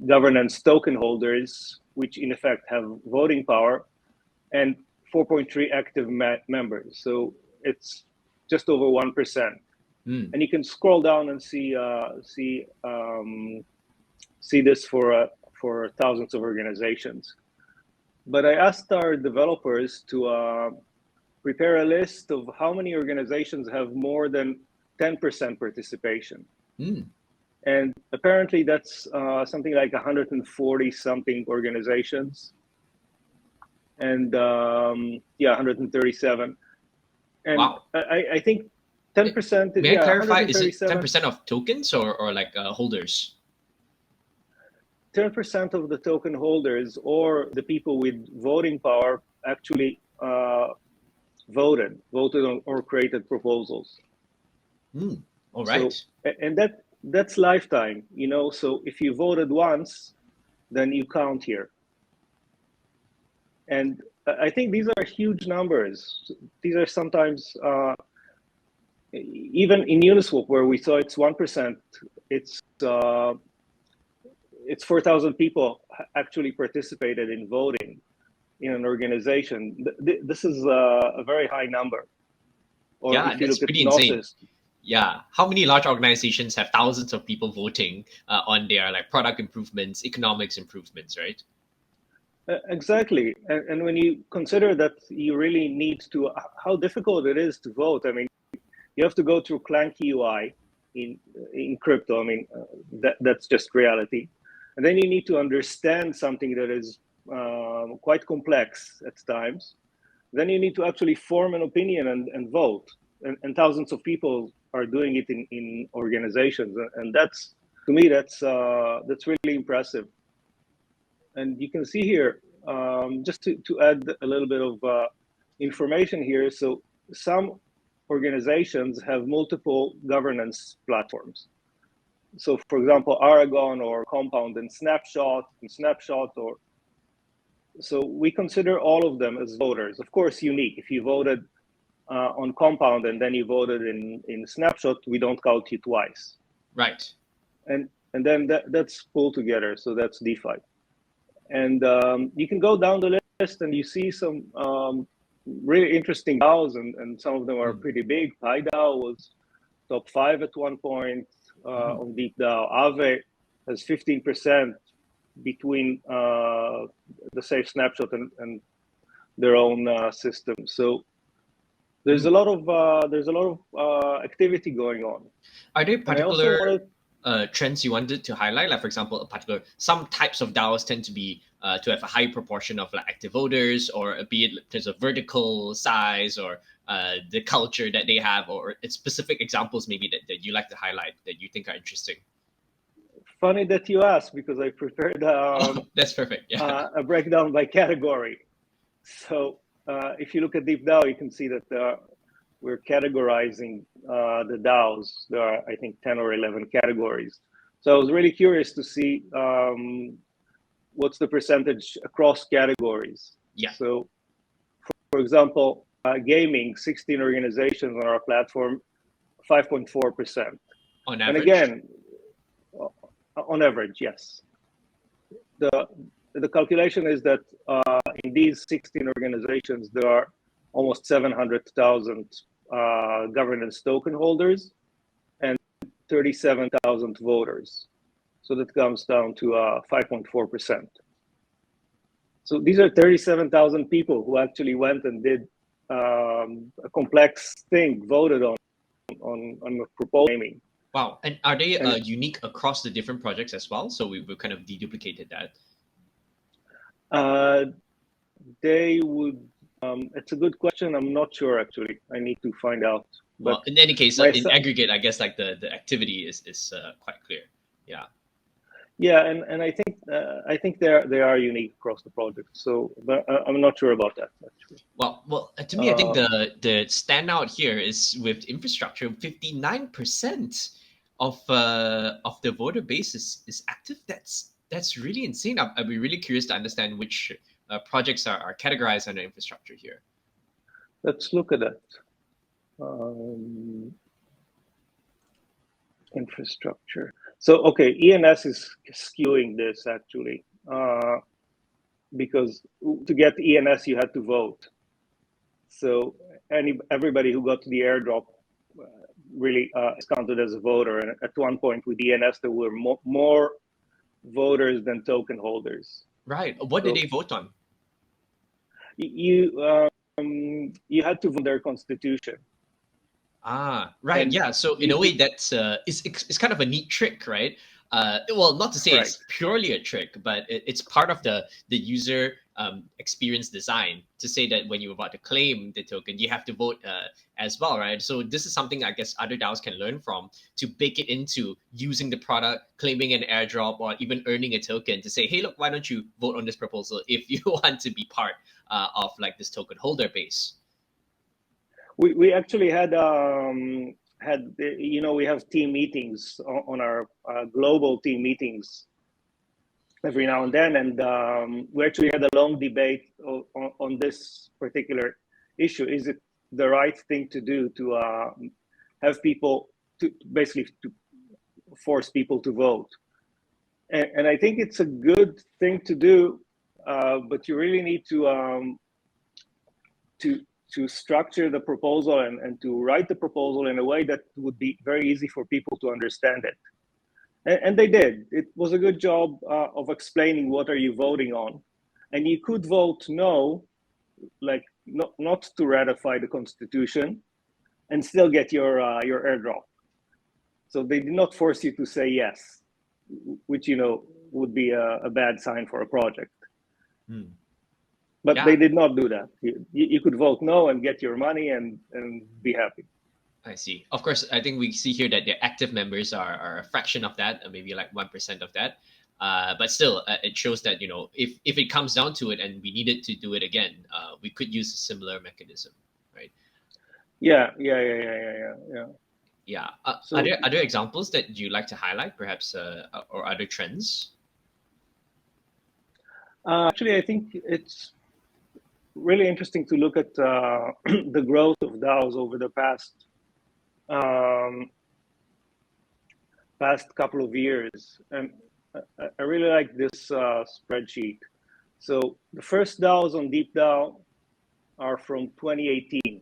governance token holders, which in effect have voting power, and 4.3 active members. So it's just over 1%. And you can scroll down and see this for thousands of organizations. But I asked our developers to prepare a list of how many organizations have more than 10% participation. And apparently that's something like 140 something organizations. And 137. And wow. I think 10%. May I clarify, is it 10% of tokens or like holders? 10% of the token holders or the people with voting power actually voted on or created proposals. All right. So, and that's lifetime, you know. So if you voted once, then you count here. And I think these are huge numbers. These are sometimes, even in Uniswap, where we saw it's 1%, it's 4,000 people actually participated in voting in an organization. This is a very high number. Or yeah, if you that's look pretty at insane. Gnosis, yeah, how many large organizations have thousands of people voting on their like product improvements, economics improvements, right? Exactly. And when you consider that you really need to, how difficult it is to vote. I mean, you have to go through clunky UI in crypto. I mean, that's just reality. And then you need to understand something that is quite complex at times. Then you need to actually form an opinion and vote. And thousands of people are doing it in organizations. And that's, to me, that's really impressive. And you can see here, just to add a little bit of information here. So some organizations have multiple governance platforms. So for example, Aragon or Compound and Snapshot, or so we consider all of them as voters. Of course, unique. If you voted on Compound and then you voted in Snapshot, we don't count you twice. Right. And then that's pulled together. So that's DeFi. And you can go down the list and you see some really interesting DAOs, and some of them are pretty big. PyDAO was top 5 at one point on DeepDAO. Aave has 15% between the Safe Snapshot and their own system. So there's a lot of activity going on. Are there particular trends you wanted to highlight? Like, for example, some types of DAOs tend to be to have a high proportion of like active voters, or be it in terms of vertical size or the culture that they have, or specific examples maybe that you like to highlight that you think are interesting. Funny that you asked, because I prepared that's perfect. Yeah. A breakdown by category. So if you look at DeepDAO, you can see that we're categorizing the DAOs. There are, I think, 10 or 11 categories. So I was really curious to see what's the percentage across categories. Yeah. So, for example, gaming, 16 organizations on our platform, 5.4%. On And average? again, on average, yes. The calculation is that in these 16 organizations, there are almost 700,000 governance token holders and 37,000 voters. So that comes down to 5.4%. So these are 37,000 people who actually went and did a complex thing, voted on a proposal gaming. Wow. And are they unique across the different projects as well? So we kind of deduplicated that. They would. It's a good question. I'm not sure actually. I need to find out. Well, in any case, in aggregate, I guess like the activity is quite clear. Yeah. Yeah, and I think they are unique across the project. So, but I'm not sure about that actually. Well, to me, I think the standout here is with infrastructure. 59% of the voter base is active. That's really insane. I'd be really curious to understand which projects are categorized under infrastructure here. Let's look at that. Infrastructure. So, okay, ENS is skewing this actually, because to get ENS, you had to vote. So everybody who got to the airdrop really is counted as a voter. And at one point with ENS, there were more voters than token holders. Right. What did they vote on? You had to vote their constitution. Ah, right. And yeah. So in a way, that's it's kind of a neat trick, right? Well, not to say it's purely a trick, but it's part of the user experience design to say that when you're about to claim the token, you have to vote as well, right? So this is something I guess other DAOs can learn from to bake it into using the product, claiming an airdrop, or even earning a token to say, hey, look, why don't you vote on this proposal if you want to be part of like this token holder base? We actually had we have team meetings on our global team meetings every now and then, and we actually had a long debate on this particular issue. Is it the right thing to do to have people to basically to force people to vote? And I think it's a good thing to do, but you really need to structure the proposal and to write the proposal in a way that would be very easy for people to understand it. And they did. It was a good job of explaining what are you voting on. And you could vote no, like not to ratify the constitution and still get your airdrop. So they did not force you to say yes, which, would be a bad sign for a project. Hmm. But they did not do that. You could vote no and get your money and be happy. I see. Of course, I think we see here that the active members are a fraction of that, maybe like 1% of that. But still, it shows that, if it comes down to it and we needed to do it again, we could use a similar mechanism, right? Yeah. So, are there other examples that you like to highlight, perhaps, or other trends? Actually, I think it's really interesting to look at the growth of DAOs over the past couple of years, and I really like this spreadsheet. So the first DAOs on DeepDAO are from 2018,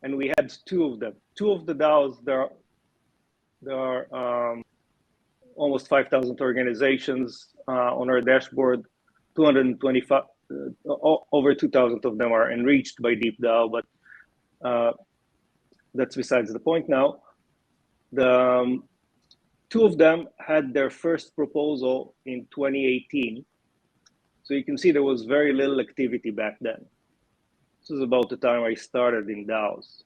and we had two of them. Two of the DAOs, there are almost 5,000 organizations on our dashboard. 225. Over 2,000 of them are enriched by DeepDAO, but that's besides the point now. The two of them had their first proposal in 2018. So you can see there was very little activity back then. This was about the time I started in DAOs.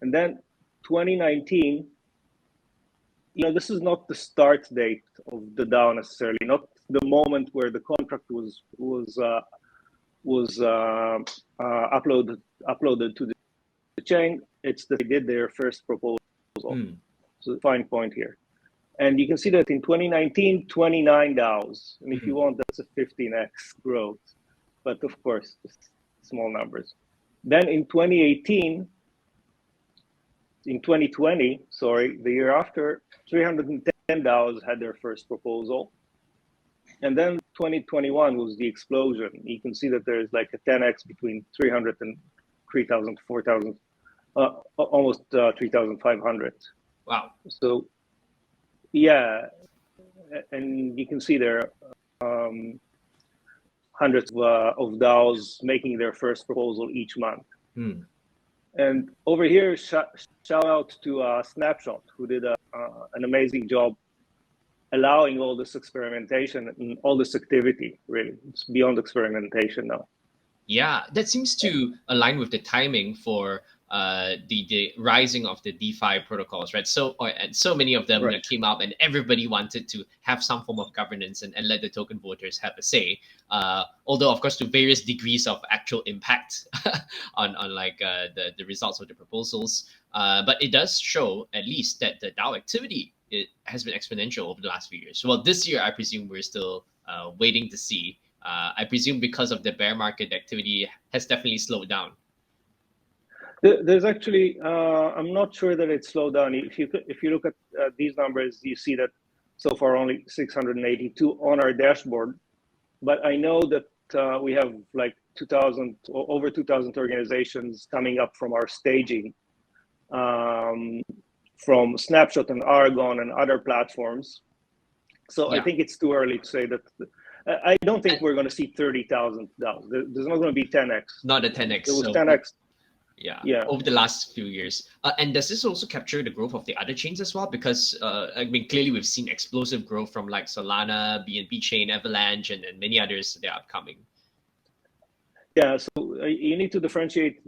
And then 2019, this is not the start date of the DAO necessarily, not the moment where the contract was uploaded to the chain. It's that they did their first proposal. So the fine point here. And you can see that in 2019, 29 DAOs. And if you want, that's a 15x growth. But of course, small numbers. Then in 2020, the year after, 310 DAOs had their first proposal. And then 2021 was the explosion. You can see that there's like a 10x between 300 and 3,000, 4,000, almost 3,500. Wow. So, yeah, and you can see there hundreds of DAOs making their first proposal each month. And over here, shout out to Snapshot, who did an amazing job allowing all this experimentation and all this activity. Really, it's beyond experimentation now. Yeah, that seems to align with the timing for the rising of the DeFi protocols, right? And so many of them that came up, and everybody wanted to have some form of governance and let the token voters have a say. Although, of course, to various degrees of actual impact on like the results of the proposals. But it does show at least that the DAO activity has been exponential over the last few years. Well, this year, I presume we're still waiting to see. I presume because of the bear market, activity has definitely slowed down. There's actually, I'm not sure that it's slowed down. If you look at these numbers, you see that so far only 682 on our dashboard. But I know that we have like 2,000 or over 2,000 organizations coming up from our staging, from Snapshot and Aragon and other platforms. So yeah. I think it's too early to say that. I don't think we're going to see 30,000 DAOs. There's not going to be 10x. Not a 10x. It was 10x. Yeah, over the last few years. And does this also capture the growth of the other chains as well? Because, I mean, clearly we've seen explosive growth from like Solana, BNB Chain, Avalanche, and many others that are upcoming. Yeah, so you need to differentiate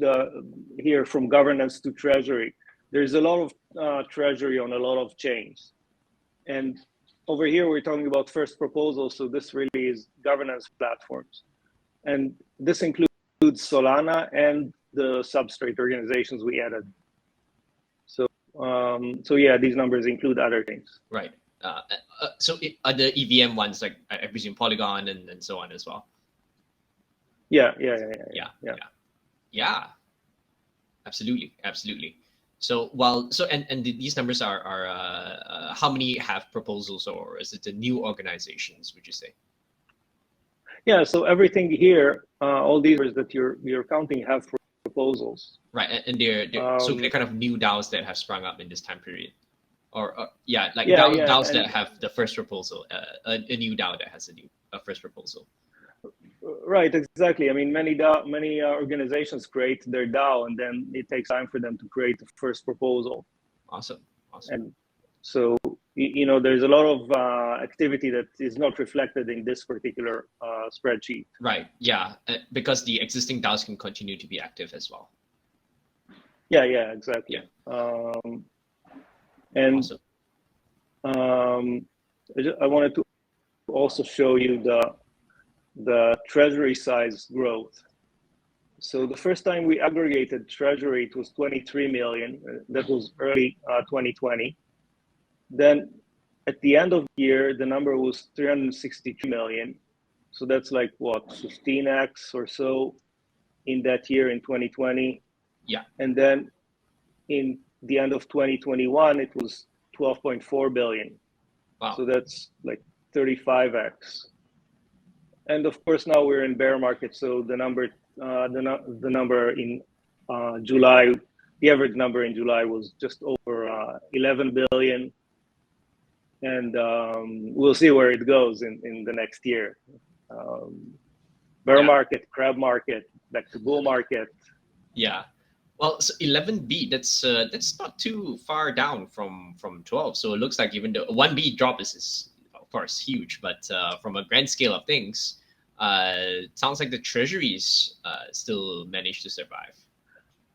here from governance to treasury. There's a lot of treasury on a lot of chains. And over here, we're talking about first proposals. So this really is governance platforms. And this includes Solana and the substrate organizations we added. So, yeah, these numbers include other things. Right. So other EVM ones, like I presume Polygon and so on as well. Yeah. Absolutely. So and these numbers are how many have proposals, or is it the new organizations, would you say? Yeah, so everything here, all these that you're counting have proposals. Right, and they're kind of new DAOs that have sprung up in this time period, DAOs that have the first proposal, a new DAO that has a first proposal. Right, exactly. I mean, many organizations create their DAO, and then it takes time for them to create the first proposal. Awesome. And so, there's a lot of activity that is not reflected in this particular spreadsheet. Right. Yeah, because the existing DAOs can continue to be active as well. Yeah, exactly. Yeah. And awesome. I wanted to also show you the treasury size growth. So the first time we aggregated treasury, it was 23 million. That was early 2020. Then at the end of the year, the number was 362 million. So that's like what, 15x or so in that year in 2020. Yeah. And then in the end of 2021, it was 12.4 billion. Wow. So that's like 35x. And of course, now we're in bear market. So the number in July, the average number in July was just over 11 billion. And we'll see where it goes in the next year. Bear market, crab market, back to bull market. Yeah. Well, so 11B, that's not too far down from 12. So it looks like even the 1B drop is of course huge, but from a grand scale of things, sounds like the treasuries still managed to survive.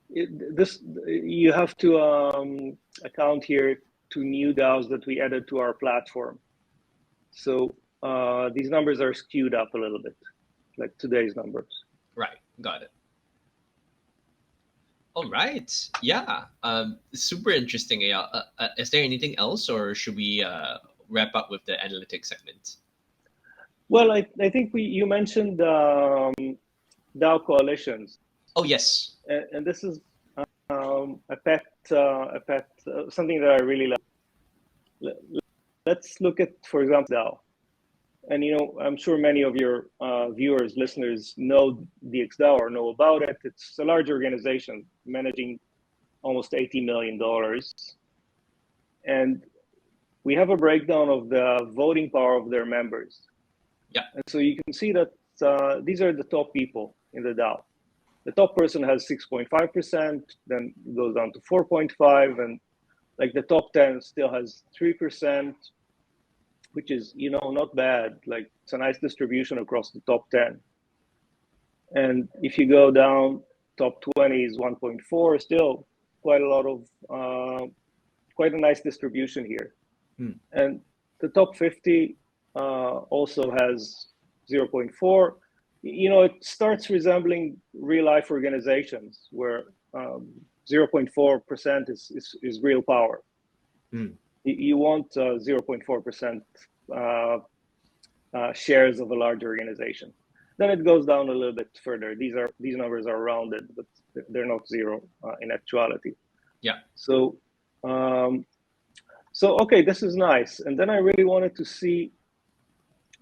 You have to account here to new DAOs that we added to our platform. So these numbers are skewed up a little bit, like today's numbers. Right, got it. All right, yeah, super interesting. Is there anything else, or should we wrap up with the analytics segment? Well, I think you mentioned DAO coalitions. Oh, yes. And this is something that I really like. Let's look at, for example, DAO. And I'm sure many of your viewers, listeners know DXDAO or know about it. It's a large organization managing almost $80 million. And we have a breakdown of the voting power of their members. Yeah. And so you can see that these are the top people in the DAO. The top person has 6.5%, then it goes down to 4.5%, and like the top 10 still has 3%, which is, not bad. Like it's a nice distribution across the top 10. And if you go down, top 20 is 1.4, still quite a lot of, quite a nice distribution here. And the top 50 also has 0.4. It starts resembling real life organizations where 0.4% is real power. You want 0.4% shares of a large organization. Then it goes down a little bit further. These numbers are rounded, but they're not zero in actuality. Yeah. So okay, this is nice. And then I really wanted to see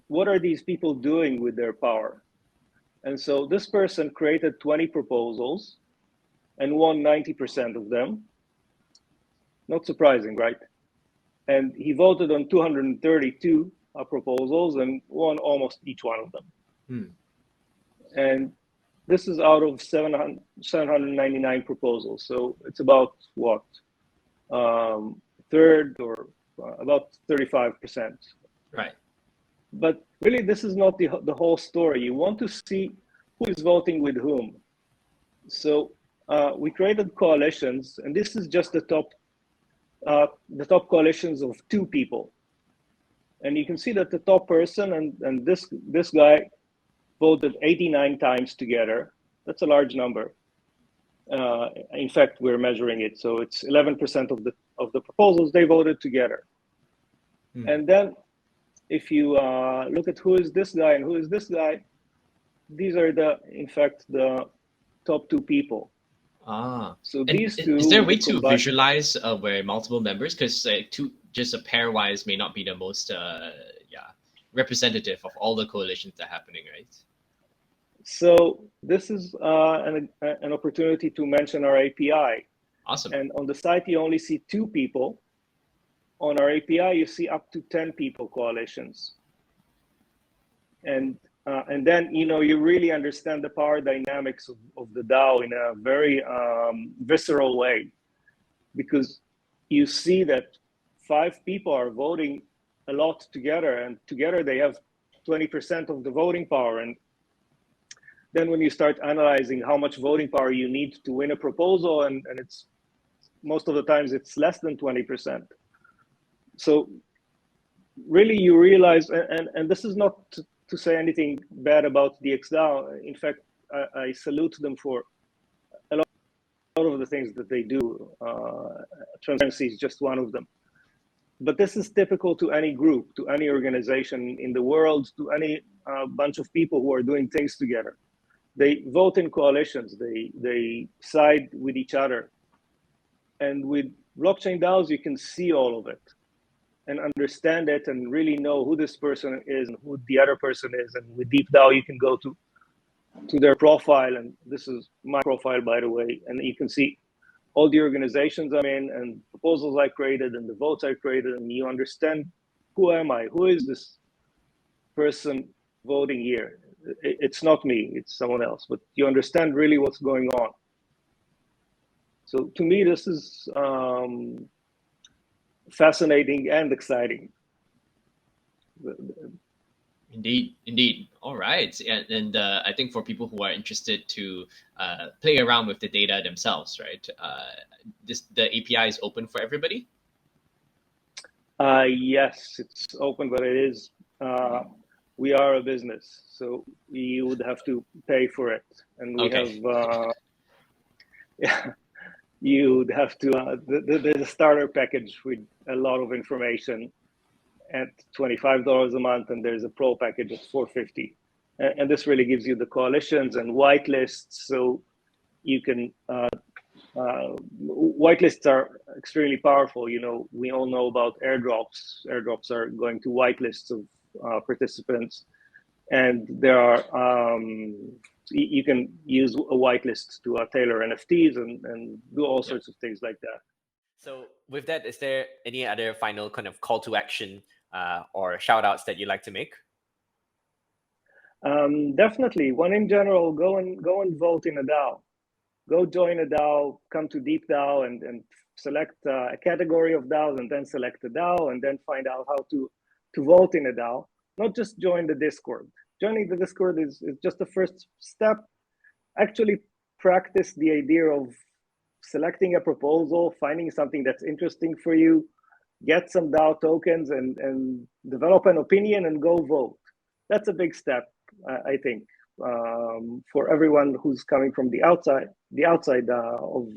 what are these people doing with their power. And so this person created 20 proposals and won 90% of them. Not surprising, right? And he voted on 232 proposals and won almost each one of them. And this is out of 799 proposals. So it's about what? Third or about 35%. Right. But really, this is not the whole story. You want to see who is voting with whom. So we created coalitions, and this is just the top coalitions of 2 people. And you can see that the top person and this guy voted 89 times together. That's a large number. In fact, we're measuring it, so it's 11% of the proposals they voted together. And then, if you look at who is this guy and who is this guy, these are in fact the top 2 people. So and these two. Is there a way to visualize where multiple members? Because just a pairwise may not be the most representative of all the coalitions that are happening, right? So this is an opportunity to mention our API. Awesome. And on the site, you only see 2 people. On our API, you see up to 10 people coalitions. And then, you really understand the power dynamics of the DAO in a very visceral way, because you see that 5 people are voting a lot together, and together they have 20% of the voting power. And then when you start analyzing how much voting power you need to win a proposal, and it's most of the times it's less than 20%. So really you realize, and this is not to say anything bad about DXDAO. In fact, I salute them for a lot of the things that they do. Transparency is just one of them. But this is typical to any group, to any organization in the world, to any bunch of people who are doing things together. They vote in coalitions, they side with each other. And with blockchain DAOs, you can see all of it and understand it and really know who this person is and who the other person is. And with DeepDAO, you can go to their profile. And this is my profile, by the way. And you can see all the organizations I'm in and proposals I created and the votes I created. And you understand, who am I? Who is this person voting here? It's not me, it's someone else. But you understand really what's going on. So to me, this is fascinating and exciting. Indeed. All right. And I think for people who are interested to play around with the data themselves, right? The API is open for everybody? Yes, it's open, but it is, we are a business, so you would have to pay for it. And we have, you would have to, there's a starter package with a lot of information at $25 a month, and there's a pro package at $450. And this really gives you the coalitions and whitelists. So you can whitelists are extremely powerful. We all know about airdrops. Airdrops are going to whitelists of participants, and there are you can use a whitelist to tailor NFTs and do all sorts of things like that. So with that, is there any other final kind of call to action or shout outs that you'd like to make? Definitely. One in general, go and vote in a DAO. Go join a DAO, come to DeepDAO and select a category of DAOs, and then select a DAO, and then find out how to vote in a DAO. Not just join the Discord. Joining the Discord is just the first step. Actually practice the idea of selecting a proposal, finding something that's interesting for you, get some DAO tokens and develop an opinion and go vote. That's a big step, I think, for everyone who's coming from the outside of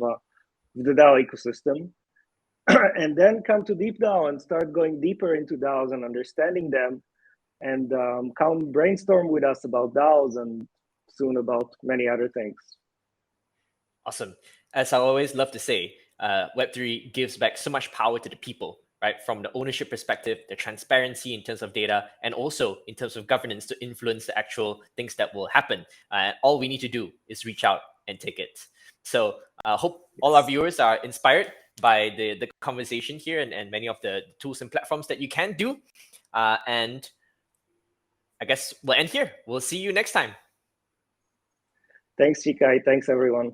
the DAO ecosystem. And then come to DeepDAO and start going deeper into DAOs and understanding them, and come brainstorm with us about DAOs and soon about many other things. Awesome. As I always love to say, Web3 gives back so much power to the people, right? From the ownership perspective, the transparency in terms of data, and also in terms of governance to influence the actual things that will happen. All we need to do is reach out and take it. So I hope all our viewers are inspired by the conversation here and many of the tools and platforms that you can do. And I guess we'll end here. We'll see you next time. Thanks, Shi Khai. Thanks, everyone.